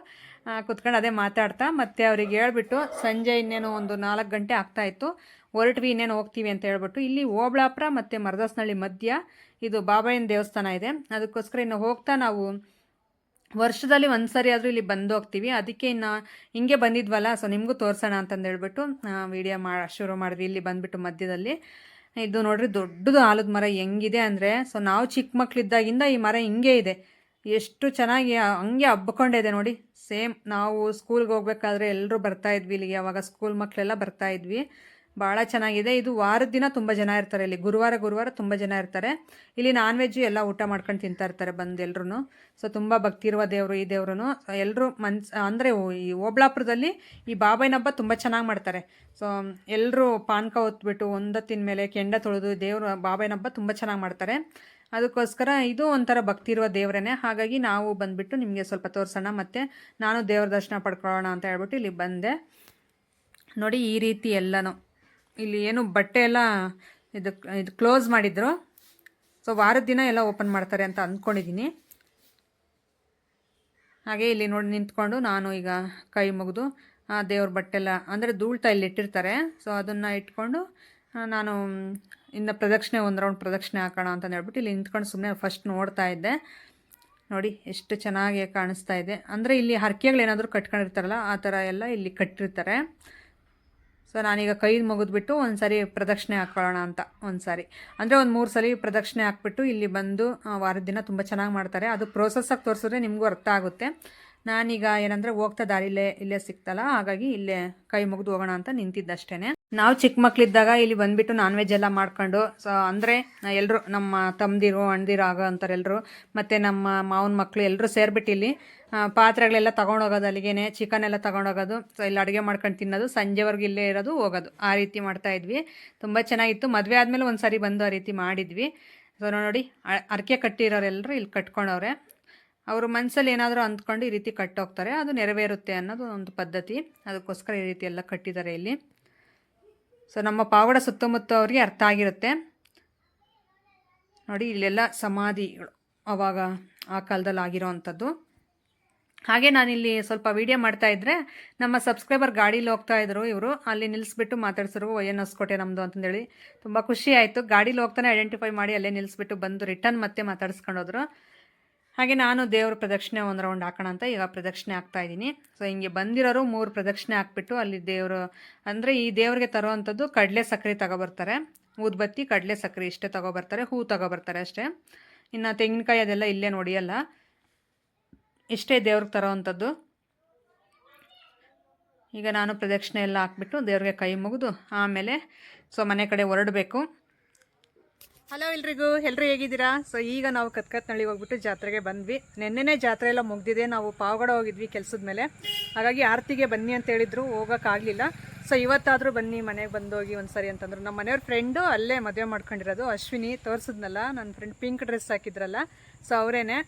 Speaker 1: ಕುತ್ಕೊಂಡು ಅದೇ ಮಾತಾಡ್ತಾ ಮತ್ತೆ ಅವ್ರಿಗೆ ಹೇಳ್ಬಿಟ್ಟು ಸಂಜೆ ಇನ್ನೇನು ಒಂದು 4 ಗಂಟೆ ಆಗ್ತಾಯಿತ್ತು, ಹೊರಟ್ವಿ ಇನ್ನೇನು ಹೋಗ್ತೀವಿ ಅಂತ ಹೇಳ್ಬಿಟ್ಟು. ಇಲ್ಲಿ ಓಬಳಾಪುರ ಮತ್ತು ಮರದಾಸನಹಳ್ಳಿ ಮಧ್ಯ ಇದು ಬಾಬಾಯನ ದೇವಸ್ಥಾನ ಇದೆ. ಅದಕ್ಕೋಸ್ಕರ ಇನ್ನು ಹೋಗ್ತಾ ನಾವು ವರ್ಷದಲ್ಲಿ ಒಂದು ಸರಿ ಆದರೂ ಇಲ್ಲಿ ಬಂದು ಹೋಗ್ತೀವಿ. ಅದಕ್ಕೆ ಇನ್ನು ಹಿಂಗೆ ಬಂದಿದ್ವಲ್ಲ, ಸೊ ನಿಮಗೂ ತೋರಿಸೋಣ ಅಂತಂದು ಹೇಳ್ಬಿಟ್ಟು ವೀಡಿಯೋ ಶುರು ಮಾಡಿದ್ವಿ. ಇಲ್ಲಿ ಬಂದುಬಿಟ್ಟು ಮಧ್ಯದಲ್ಲಿ ಇದು ನೋಡ್ರಿ ದೊಡ್ಡದು ಆಲದ ಮರ ಹೆಂಗಿದೆ ಅಂದರೆ, ಸೊ ನಾವು ಚಿಕ್ಕ ಮಕ್ಕಳಿದ್ದಾಗಿಂದ ಈ ಮರ ಹಿಂಗೆ ಇದೆ, ಎಷ್ಟು ಚೆನ್ನಾಗಿ ಹಂಗೆ ಹಬ್ಕೊಂಡಿದೆ ನೋಡಿ. ಸೇಮ್ ನಾವು ಸ್ಕೂಲ್ಗೆ ಹೋಗ್ಬೇಕಾದ್ರೆ ಎಲ್ಲರೂ ಬರ್ತಾಯಿದ್ವಿ ಇಲ್ಲಿಗೆ, ಅವಾಗ ಸ್ಕೂಲ್ ಮಕ್ಕಳೆಲ್ಲ ಬರ್ತಾಯಿದ್ವಿ. ಭಾಳ ಚೆನ್ನಾಗಿದೆ. ಇದು ವಾರದ ದಿನ ತುಂಬ ಜನ ಇರ್ತಾರೆ ಇಲ್ಲಿ, ಗುರುವಾರ ತುಂಬ ಜನ ಇರ್ತಾರೆ ಇಲ್ಲಿ. ನಾನ್ ವೆಜ್ಜು ಎಲ್ಲ ಊಟ ಮಾಡ್ಕೊಂಡು ತಿಂತಾ ಇರ್ತಾರೆ ಬಂದು ಎಲ್ಲರೂ. ಸೊ ತುಂಬ ಭಕ್ತಿ ಇರುವ ದೇವರು ಈ ದೇವರು. ಎಲ್ಲರೂ ಅಂದರೆ ಈ ಓಬಳಾಪುರದಲ್ಲಿ ಈ ಬಾಬಾಯಿನ ಹಬ್ಬ ತುಂಬ ಚೆನ್ನಾಗಿ ಮಾಡ್ತಾರೆ. ಸೊ ಎಲ್ಲರೂ ಪಾನಕ ಹೊತ್ಬಿಟ್ಟು ಒಂದೊತ್ತಿನ ಮೇಲೆ ಕೆಂಡ ತೊಳೆದು ದೇವರು ಬಾಬಾಯಿನ ಹಬ್ಬ ತುಂಬ ಚೆನ್ನಾಗಿ ಮಾಡ್ತಾರೆ. ಅದಕ್ಕೋಸ್ಕರ ಇದು ಒಂಥರ ಭಕ್ತಿ ಇರುವ ದೇವರೇ. ಹಾಗಾಗಿ ನಾವು ಬಂದುಬಿಟ್ಟು ನಿಮಗೆ ಸ್ವಲ್ಪ ತೋರಿಸೋಣ, ಮತ್ತು ನಾನು ದೇವ್ರ ದರ್ಶನ ಪಡ್ಕೊಳ್ಳೋಣ ಅಂತ ಹೇಳ್ಬಿಟ್ಟು ಇಲ್ಲಿ ಬಂದೆ. ನೋಡಿ ಈ ರೀತಿ ಎಲ್ಲನೂ ಇಲ್ಲಿ ಏನು ಬಟ್ಟೆ ಎಲ್ಲ ಇದು ಕ್ಲೋಸ್ ಮಾಡಿದ್ರು. ಸೊ ವಾರದ ದಿನ ಎಲ್ಲ ಓಪನ್ ಮಾಡ್ತಾರೆ ಅಂತ ಅಂದ್ಕೊಂಡಿದ್ದೀನಿ. ಹಾಗೆ ಇಲ್ಲಿ ನೋಡಿ ನಿಂತ್ಕೊಂಡು ನಾನು ಈಗ ಕೈ ಮುಗಿದು ದೇವ್ರ ಬಟ್ಟೆಲ್ಲ ಅಂದರೆ ಧೂಳ್ತಾ ಇಲ್ಲಿ ಇಟ್ಟಿರ್ತಾರೆ. ಸೊ ಅದನ್ನು ಇಟ್ಕೊಂಡು ನಾನು ಇನ್ನು ಪ್ರದಕ್ಷಿಣೆ ಒಂದು ರೌಂಡ್ ಪ್ರದಕ್ಷಿಣೆ ಹಾಕೋಣ ಅಂತ ಹೇಳ್ಬಿಟ್ಟು ಇಲ್ಲಿ ನಿಂತ್ಕೊಂಡು ಸುಮ್ಮನೆ ಫಸ್ಟ್ ನೋಡ್ತಾ ಇದ್ದೆ. ನೋಡಿ ಎಷ್ಟು ಚೆನ್ನಾಗಿ ಕಾಣಿಸ್ತಾ ಇದೆ. ಅಂದರೆ ಇಲ್ಲಿ ಹರಕೆಗಳೇನಾದರೂ ಕಟ್ಕೊಂಡಿರ್ತಾರಲ್ಲ ಆ ಥರ ಎಲ್ಲ ಇಲ್ಲಿ ಕಟ್ಟಿರ್ತಾರೆ. ಸೊ ನಾನೀಗ ಕೈ ಮುಗಿದ್ಬಿಟ್ಟು ಒಂದು ಸಾರಿ ಪ್ರದಕ್ಷಿಣೆ ಹಾಕ್ಕೊಳ್ಳೋಣ ಅಂತ ಒಂದು ಸಾರಿ ಅಂದರೆ ಒಂದು 3 ಸಲ ಪ್ರದಕ್ಷಿಣೆ ಹಾಕ್ಬಿಟ್ಟು ಇಲ್ಲಿ ಬಂದು ವಾರದ ದಿನ ತುಂಬ ಚೆನ್ನಾಗಿ ಮಾಡ್ತಾರೆ. ಅದು ಪ್ರೋಸೆಸ್ಸಾಗಿ ತೋರಿಸಿದ್ರೆ ನಿಮಗೂ ಅರ್ಥ ಆಗುತ್ತೆ. ನಾನೀಗ ಏನಂದರೆ ಹೋಗ್ತಾ ಇಲ್ಲೇ ಸಿಕ್ತಲ್ಲ, ಹಾಗಾಗಿ ಇಲ್ಲೇ ಕೈ ಮುಗಿದು ಹೋಗೋಣ ಅಂತ ನಿಂತಿದ್ದಷ್ಟೇ. ನಾವು ಚಿಕ್ಕ ಮಕ್ಕಳಿದ್ದಾಗ ಇಲ್ಲಿ ಬಂದುಬಿಟ್ಟು ನಾನ್ ವೆಜ್ ಎಲ್ಲ ಮಾಡ್ಕೊಂಡು, ಸೊ ಅಂದರೆ ಎಲ್ಲರೂ ನಮ್ಮ ತಮ್ಮದಿರು ಅಣ್ಣದಿರು ಆಗೋ ಅಂತಾರೆ ಎಲ್ಲರೂ, ಮತ್ತು ನಮ್ಮ ಮಾವನ ಮಕ್ಕಳು ಎಲ್ಲರೂ ಸೇರಿಬಿಟ್ಟು ಇಲ್ಲಿ ಪಾತ್ರೆಗಳೆಲ್ಲ ತೊಗೊಂಡೋಗೋದು, ಅಲ್ಲಿಗೇನೆ ಚಿಕನ್ ಎಲ್ಲ ತೊಗೊಂಡೋಗೋದು, ಸೊ ಇಲ್ಲಿ ಅಡುಗೆ ಮಾಡ್ಕೊಂಡು ತಿನ್ನೋದು, ಸಂಜೆವರೆಗೂ ಇಲ್ಲೇ ಇರೋದು ಹೋಗೋದು, ಆ ರೀತಿ ಮಾಡ್ತಾಯಿದ್ವಿ. ತುಂಬ ಚೆನ್ನಾಗಿತ್ತು. ಮದುವೆ ಆದಮೇಲೆ ಒಂದು ಸಾರಿ ಬಂದು ಆ ರೀತಿ ಮಾಡಿದ್ವಿ. ಸೊ ನೋಡಿ ಅರ್ಕೆ ಕಟ್ಟಿರೋರೆಲ್ಲರೂ ಇಲ್ಲಿ ಕಟ್ಕೊಂಡವ್ರೆ. ಅವರು ಮನಸ್ಸಲ್ಲಿ ಏನಾದರೂ ಅಂದ್ಕೊಂಡು ಈ ರೀತಿ ಕಟ್ಟೋಗ್ತಾರೆ, ಅದು ನೆರವೇರುತ್ತೆ ಅನ್ನೋದು ಒಂದು ಪದ್ಧತಿ. ಅದಕ್ಕೋಸ್ಕರ ಈ ರೀತಿ ಎಲ್ಲ ಕಟ್ಟಿದ್ದಾರೆ ಇಲ್ಲಿ. ಸೊ ನಮ್ಮ ಪಾವಗಡ ಸುತ್ತಮುತ್ತ ಅವ್ರಿಗೆ ಅರ್ಥ ಆಗಿರುತ್ತೆ ನೋಡಿ. ಇಲ್ಲೆಲ್ಲ ಸಮಾಧಿಗಳು ಆವಾಗ ಆ ಕಾಲದಲ್ಲಿ ಆಗಿರೋ ಅಂಥದ್ದು. ಹಾಗೆ ನಾನಿಲ್ಲಿ ಸ್ವಲ್ಪ ವೀಡಿಯೋ ಮಾಡ್ತಾಯಿದ್ರೆ ನಮ್ಮ ಸಬ್ಸ್ಕ್ರೈಬರ್ ಗಾಡೀಲಿ ಹೋಗ್ತಾಯಿದ್ರು. ಇವರು ಅಲ್ಲಿ ನಿಲ್ಲಿಸ್ಬಿಟ್ಟು ಮಾತಾಡ್ಸಿದ್ರು, ಏನು ಹೊಸಕೋಟೆ ನಮ್ಮದು ಅಂತಂದೇಳಿ. ತುಂಬ ಖುಷಿ ಆಯಿತು. ಗಾಡೀಲಿ ಹೋಗ್ತಾನೆ ಐಡೆಂಟಿಫೈ ಮಾಡಿ ಅಲ್ಲೇ ನಿಲ್ಲಿಸ್ಬಿಟ್ಟು ಬಂದು ರಿಟರ್ನ್ ಮತ್ತೆ ಮಾತಾಡಿಸ್ಕೊಂಡೋದ್ರು. ಹಾಗೆ ನಾನು ದೇವ್ರ ಪ್ರದಕ್ಷಿಣೆ ಒಂದು ರೌಂಡ್ ಹಾಕೋಣ ಅಂತ ಈಗ ಪ್ರದಕ್ಷಿಣೆ ಹಾಕ್ತಾಯಿದ್ದೀನಿ. ಸೊ ಹಿಂಗೆ ಬಂದಿರೋರು 3 ಪ್ರದಕ್ಷಿಣೆ ಹಾಕ್ಬಿಟ್ಟು ಅಲ್ಲಿ ದೇವರು ಅಂದರೆ ಈ ದೇವ್ರಿಗೆ ತರೋವಂಥದ್ದು ಕಡಲೆ ಸಕ್ಕರೆ ತಗೊಬರ್ತಾರೆ, ಊದ್ಬತ್ತಿ ಕಡಲೆ ಸಕ್ಕರೆ ಇಷ್ಟೇ ತಗೊಬರ್ತಾರೆ, ಹೂ ತಗೊಬರ್ತಾರೆ ಅಷ್ಟೇ. ಇನ್ನು ತೆಂಗಿನಕಾಯಿ ಅದೆಲ್ಲ ಇಲ್ಲೇ ನೋಡಿಯಲ್ಲ, ಇಷ್ಟೇ ದೇವ್ರಿಗೆ ತರೋವಂಥದ್ದು. ಈಗ ನಾನು ಪ್ರದಕ್ಷಿಣೆ ಎಲ್ಲ ಹಾಕ್ಬಿಟ್ಟು ದೇವ್ರಿಗೆ ಕೈ ಮುಗಿದು ಆಮೇಲೆ ಸೊ ಮನೆ ಕಡೆ ಹೊರಡಬೇಕು. ಹಲೋ ಎಲ್ರಿಗೂ, ಎಲ್ಲರೂ ಹೇಗಿದ್ದೀರಾ? ಸೊ ಈಗ ನಾವು ಕತ್ಕತ್ನಳ್ಳಿಗೆ ಹೋಗ್ಬಿಟ್ಟು ಜಾತ್ರೆಗೆ ಬಂದ್ವಿ. ನೆನ್ನೆನೇ ಜಾತ್ರೆ ಎಲ್ಲ ಮುಗ್ದಿದೆ. ನಾವು ಪಾವಗಡ ಹೋಗಿದ್ವಿ ಕೆಲಸದ ಮೇಲೆ, ಹಾಗಾಗಿ ಆರತಿಗೆ ಬನ್ನಿ ಅಂತ ಹೇಳಿದ್ರು, ಹೋಗೋಕ್ಕಾಗಲಿಲ್ಲ. ಸೊ ಇವತ್ತಾದರೂ ಬನ್ನಿ ಮನೆಗೆ ಬಂದೋಗಿ ಒಂದು ಸರಿ ಅಂತಂದ್ರು. ನಮ್ಮ ಮನೆಯವ್ರ ಫ್ರೆಂಡು ಅಲ್ಲೇ ಮದುವೆ ಮಾಡ್ಕೊಂಡಿರೋದು, ಅಶ್ವಿನಿ ತೋರಿಸಿದ್ನಲ್ಲ ನನ್ನ ಫ್ರೆಂಡ್, ಪಿಂಕ್ ಡ್ರೆಸ್ ಹಾಕಿದ್ರಲ್ಲ, ಸೊ ಅವರೇನೆ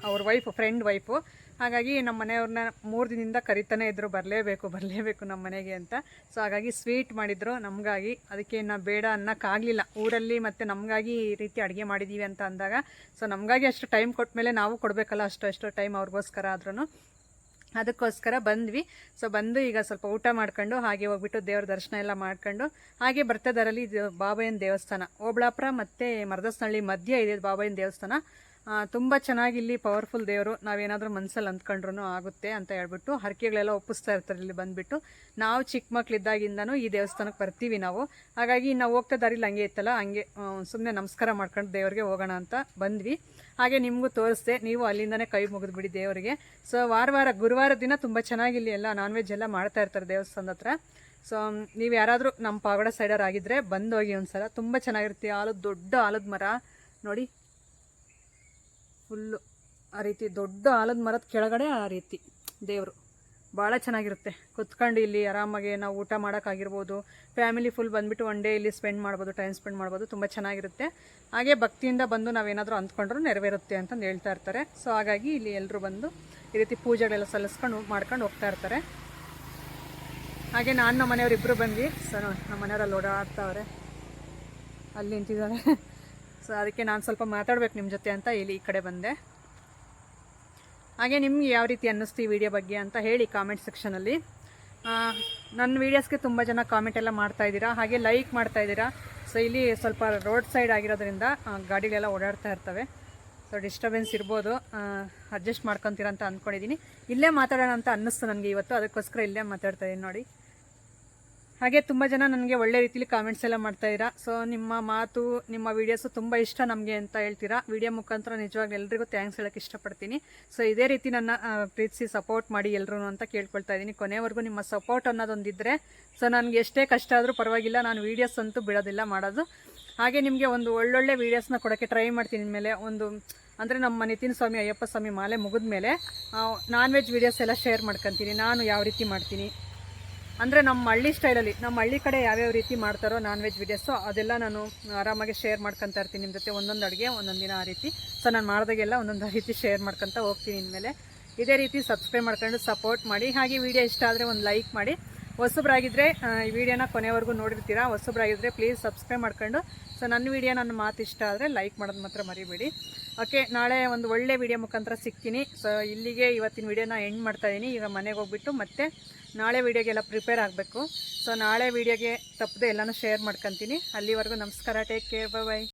Speaker 1: ಅವ್ರ ವೈಫು, ಫ್ರೆಂಡ್ ವೈಫು. ಹಾಗಾಗಿ ನಮ್ಮ ಮನೆಯವ್ರನ್ನ 3 ದಿನದಿಂದ ಕರಿತಾನೆ ಇದ್ದರು, ಬರಲೇಬೇಕು ನಮ್ಮ ಮನೆಗೆ ಅಂತ. ಸೊ ಹಾಗಾಗಿ ಸ್ವೀಟ್ ಮಾಡಿದರು ನಮಗಾಗಿ. ಅದಕ್ಕೆ ನಾವು ಬೇಡ ಅನ್ನೋಕ್ಕಾಗಲಿಲ್ಲ ಊರಲ್ಲಿ, ಮತ್ತು ನಮಗಾಗಿ ಈ ರೀತಿ ಅಡುಗೆ ಮಾಡಿದ್ದೀವಿ ಅಂತ ಅಂದಾಗ, ಸೊ ನಮಗಾಗಿ ಅಷ್ಟು ಟೈಮ್ ಕೊಟ್ಟ ಮೇಲೆ ನಾವು ಕೊಡಬೇಕಲ್ಲ, ಅಷ್ಟು ಟೈಮ್ ಅವ್ರಿಗೋಸ್ಕರ ಆದ್ರೂ. ಅದಕ್ಕೋಸ್ಕರ ಬಂದ್ವಿ. ಸೊ ಬಂದು ಈಗ ಸ್ವಲ್ಪ ಊಟ ಮಾಡ್ಕೊಂಡು ಹಾಗೆ ಹೋಗ್ಬಿಟ್ಟು ದೇವ್ರ ದರ್ಶನ ಎಲ್ಲ ಮಾಡ್ಕೊಂಡು ಹಾಗೆ ಬರ್ತದರಲ್ಲಿ ಇದು ಬಾಬಯ್ಯನ ದೇವಸ್ಥಾನ, ಓಬಳಾಪುರ ಮತ್ತು ಮರದಸ್ನಹಳ್ಳಿ ಮಧ್ಯೆ ಇದೆ ಬಾಬಯ್ಯನ ದೇವಸ್ಥಾನ. ತುಂಬ ಚೆನ್ನಾಗಿ ಇಲ್ಲಿ ಪವರ್ಫುಲ್ ದೇವರು. ನಾವೇನಾದರೂ ಮನಸ್ಸಲ್ಲಿ ಅಂದ್ಕೊಂಡ್ರೂ ಆಗುತ್ತೆ ಅಂತ ಹೇಳ್ಬಿಟ್ಟು ಹರಕೆಗಳೆಲ್ಲ ಒಪ್ಪಿಸ್ತಾ ಇರ್ತಾರೆ ಇಲ್ಲಿ ಬಂದುಬಿಟ್ಟು. ನಾವು ಚಿಕ್ಕ ಮಕ್ಕಳಿದ್ದಾಗಿಂದನೂ ಈ ದೇವಸ್ಥಾನಕ್ಕೆ ಬರ್ತೀವಿ ನಾವು. ಹಾಗಾಗಿ ನಾವು ಹೋಗ್ತಾ ದಾರಿಲಿ ಹಂಗೆ ಇತ್ತಲ್ಲ, ಹಂಗೆ ಸುಮ್ಮನೆ ನಮಸ್ಕಾರ ಮಾಡ್ಕೊಂಡು ದೇವರಿಗೆ ಹೋಗೋಣ ಅಂತ ಬಂದ್ವಿ. ಹಾಗೆ ನಿಮಗೂ ತೋರಿಸ್ದೆ, ನೀವು ಅಲ್ಲಿಂದನೇ ಕೈ ಮುಗಿದ್ಬಿಡಿ ದೇವರಿಗೆ. ಸೊ ವಾರ ಗುರುವಾರ ದಿನ ತುಂಬ ಚೆನ್ನಾಗಿ ಇಲ್ಲಿ ಎಲ್ಲ ನಾನ್ ವೆಜ್ ಎಲ್ಲ ಮಾಡ್ತಾ ಇರ್ತಾರೆ ದೇವಸ್ಥಾನದ ಹತ್ರ. ಸೊ ನೀವು ಯಾರಾದರೂ ನಮ್ಮ ಪಾವಗಡ ಸೈಡರ್ ಆಗಿದ್ದರೆ ಬಂದೋಗಿ ಒಂದು ಸಲ, ತುಂಬ ಚೆನ್ನಾಗಿರುತ್ತೆ. ದೊಡ್ಡ ಆಲದ ಮರ ನೋಡಿ, ಫುಲ್ಲು ಆ ರೀತಿ ದೊಡ್ಡ ಆಲದ ಮರದ ಕೆಳಗಡೆ ಆ ರೀತಿ ದೇವರು ಭಾಳ ಚೆನ್ನಾಗಿರುತ್ತೆ. ಕುತ್ಕೊಂಡು ಇಲ್ಲಿ ಆರಾಮಾಗಿ ನಾವು ಊಟ ಮಾಡೋಕ್ಕಾಗಿರ್ಬೋದು, ಫ್ಯಾಮಿಲಿ ಫುಲ್ ಬಂದುಬಿಟ್ಟು ಒನ್ ಡೇ ಇಲ್ಲಿ ಸ್ಪೆಂಡ್ ಮಾಡ್ಬೋದು, ಟೈಮ್ ಸ್ಪೆಂಡ್ ಮಾಡ್ಬೋದು, ತುಂಬ ಚೆನ್ನಾಗಿರುತ್ತೆ. ಹಾಗೆ ಭಕ್ತಿಯಿಂದ ಬಂದು ನಾವೇನಾದರೂ ಅಂದ್ಕೊಂಡ್ರೂ ನೆರವೇರುತ್ತೆ ಅಂತಂದು ಹೇಳ್ತಾ ಇರ್ತಾರೆ. ಸೊ ಹಾಗಾಗಿ ಇಲ್ಲಿ ಎಲ್ಲರೂ ಬಂದು ಈ ರೀತಿ ಪೂಜೆಗಳೆಲ್ಲ ಸಲ್ಲಿಸ್ಕೊಂಡು ಮಾಡ್ಕೊಂಡು ಹೋಗ್ತಾ ಇರ್ತಾರೆ. ಹಾಗೆ ನಾನು ನಮ್ಮ ಮನೆಯವ್ರು ಇಬ್ಬರು ಬಂದ್ವಿ. ಸೊ ನಮ್ಮ ಮನೆಯವರಲ್ಲಿ ಓಡಾಡ್ತಾವ್ರೆ, ಅಲ್ಲಿ ನಿಂತಿದ್ದಾರೆ. ಸೊ ಅದಕ್ಕೆ ನಾನು ಸ್ವಲ್ಪ ಮಾತಾಡ್ಬೇಕು ನಿಮ್ಮ ಜೊತೆ ಅಂತ ಇಲ್ಲಿ ಈ ಕಡೆ ಬಂದೆ. ಹಾಗೆ ನಿಮ್ಗೆ ಯಾವ ರೀತಿ ಅನ್ನಿಸ್ತು ಈ ವಿಡಿಯೋ ಬಗ್ಗೆ ಅಂತ ಹೇಳಿ ಕಾಮೆಂಟ್ ಸೆಕ್ಷನಲ್ಲಿ. ನನ್ನ ವೀಡಿಯೋಸ್ಗೆ ತುಂಬ ಜನ ಕಾಮೆಂಟ್ ಎಲ್ಲ ಮಾಡ್ತಾಯಿದ್ದೀರಾ, ಹಾಗೆ ಲೈಕ್ ಮಾಡ್ತಾಯಿದ್ದೀರಾ. ಸೊ ಇಲ್ಲಿ ಸ್ವಲ್ಪ ರೋಡ್ ಸೈಡ್ ಆಗಿರೋದ್ರಿಂದ ಗಾಡಿಗಳೆಲ್ಲ ಓಡಾಡ್ತಾ ಇರ್ತವೆ, ಸೊ ಡಿಸ್ಟರ್ಬೆನ್ಸ್ ಇರ್ಬೋದು, ಅಡ್ಜಸ್ಟ್ ಮಾಡ್ಕೊತೀರ ಅಂತ ಅಂದ್ಕೊಂಡಿದ್ದೀನಿ. ಇಲ್ಲೇ ಮಾತಾಡೋಣ ಅಂತ ಅನ್ನಿಸ್ತು ನನಗೆ ಇವತ್ತು, ಅದಕ್ಕೋಸ್ಕರ ಇಲ್ಲೇ ಮಾತಾಡ್ತಾಯಿದ್ದೀನಿ ನೋಡಿ. ಹಾಗೆ ತುಂಬ ಜನ ನನಗೆ ಒಳ್ಳೆ ರೀತಿಲಿ ಕಾಮೆಂಟ್ಸ್ ಎಲ್ಲ ಮಾಡ್ತಾಯಿದ್ದೀರಾ. ಸೊ ನಿಮ್ಮ ಮಾತು, ನಿಮ್ಮ ವೀಡಿಯೋಸು ತುಂಬ ಇಷ್ಟ ನಮಗೆ ಅಂತ ಹೇಳ್ತೀರಾ. ವಿಡಿಯೋ ಮುಖಾಂತರ ನಿಜವಾಗ್ಲೂ ಎಲ್ರಿಗೂ ಥ್ಯಾಂಕ್ಸ್ ಹೇಳೋಕ್ಕೆ ಇಷ್ಟಪಡ್ತೀನಿ. ಸೊ ಇದೇ ರೀತಿ ನನ್ನ ಪ್ರೀತಿಸಿ ಸಪೋರ್ಟ್ ಮಾಡಿ ಎಲ್ಲರೂ ಅಂತ ಕೇಳ್ಕೊಳ್ತಾ ಇದ್ದೀನಿ. ಕೊನೆವರೆಗೂ ನಿಮ್ಮ ಸಪೋರ್ಟ್ ಅನ್ನೋದೊಂದಿದ್ದರೆ ಸೊ ನನಗೆ ಎಷ್ಟೇ ಕಷ್ಟ ಆದರೂ ಪರವಾಗಿಲ್ಲ, ನಾನು ವೀಡಿಯೋಸ್ ಅಂತೂ ಬಿಡೋದಿಲ್ಲ ಮಾಡೋದು. ಹಾಗೆ ನಿಮಗೆ ಒಂದು ಒಳ್ಳೊಳ್ಳೆ ವೀಡಿಯೋಸ್ನ ಕೊಡೋಕ್ಕೆ ಟ್ರೈ ಮಾಡ್ತೀನಿ. ಇನ್ಮೇಲೆ ಒಂದು ಅಂದರೆ ನಮ್ಮ ನಿತಿನ್ ಸ್ವಾಮಿ ಅಯ್ಯಪ್ಪ ಸ್ವಾಮಿ ಮಾಲೆ ಮುಗಿದ ಮೇಲೆ ನಾನ್ ವೆಜ್ ವೀಡಿಯೋಸ್ ಎಲ್ಲ ಶೇರ್ ಮಾಡ್ಕೊತೀನಿ, ನಾನು ಯಾವ ರೀತಿ ಮಾಡ್ತೀನಿ ಅಂದರೆ ನಮ್ಮ ಹಳ್ಳಿ ಸ್ಟೈಲಲ್ಲಿ, ನಮ್ಮ ಹಳ್ಳಿ ಕಡೆ ಯಾವ್ಯಾವ ರೀತಿ ಮಾಡ್ತಾರೋ ನಾನ್ ವೆಜ್ ವೀಡಿಯೋಸು ಅದೆಲ್ಲ ನಾನು ಆರಾಮಾಗಿ ಶೇರ್ ಮಾಡ್ಕೊತಾ ಇರ್ತೀನಿ ನಿಮ್ಮ ಜೊತೆ. ಒಂದೊಂದು ಅಡುಗೆ ಒಂದೊಂದು ದಿನ ಆ ರೀತಿ. ಸೊ ನಾನು ಮಾಡಿದಾಗೆಲ್ಲ ಒಂದೊಂದು ರೀತಿ ಶೇರ್ ಮಾಡ್ಕೊತಾ ಹೋಗ್ತೀನಿ. ಇನ್ಮೇಲೆ ಇದೇ ರೀತಿ ಸಬ್ಸ್ಕ್ರೈಬ್ ಮಾಡ್ಕೊಂಡು ಸಪೋರ್ಟ್ ಮಾಡಿ. ಹಾಗೆ ವಿಡಿಯೋ ಇಷ್ಟ ಆದರೆ ಒಂದು ಲೈಕ್ ಮಾಡಿ. ಹೊಸಬ್ರಾಗಿದ್ದರೆ ಈ ವಿಡಿಯೋನ ಕೊನೆವರೆಗೂ ನೋಡಿರ್ತೀರಾ. ಹೊಸಬ್ರಾಗಿದ್ದರೆ ಪ್ಲೀಸ್ ಸಬ್ಸ್ಕ್ರೈಬ್ ಮಾಡ್ಕೊಂಡು. ಸೊ ನನ್ನ ವಿಡಿಯೋ ನನ್ನ ಮಾತು ಇಷ್ಟ ಆದರೆ ಲೈಕ್ ಮಾಡೋದು ಮಾತ್ರ ಮರಿಬೇಡಿ. ಓಕೆ, ನಾಳೆ ಒಂದು ಒಳ್ಳೆ ವಿಡಿಯೋ ಮುಖಾಂತರ ಸಿಗ್ತೀನಿ. ಸೊ ಇಲ್ಲಿಗೆ ಇವತ್ತಿನ ವಿಡಿಯೋನ ಎಂಡ್ ಮಾಡ್ತಾಯಿದ್ದೀನಿ. ಈಗ ಮನೆಗೆ ಹೋಗ್ಬಿಟ್ಟು ಮತ್ತೆ ನಾಳೆ ವೀಡಿಯೋಗೆಲ್ಲ ಪ್ರಿಪೇರ್ ಆಗಬೇಕು. ಸೊ ನಾಳೆ ವೀಡಿಯೋಗೆ ತಪ್ಪದೆ ಎಲ್ಲನೂ ಶೇರ್ ಮಾಡ್ಕೊತೀನಿ. ಅಲ್ಲಿವರೆಗೂ ನಮಸ್ಕಾರ, ಟೇಕ್ ಕೇರ್, ಬೈ.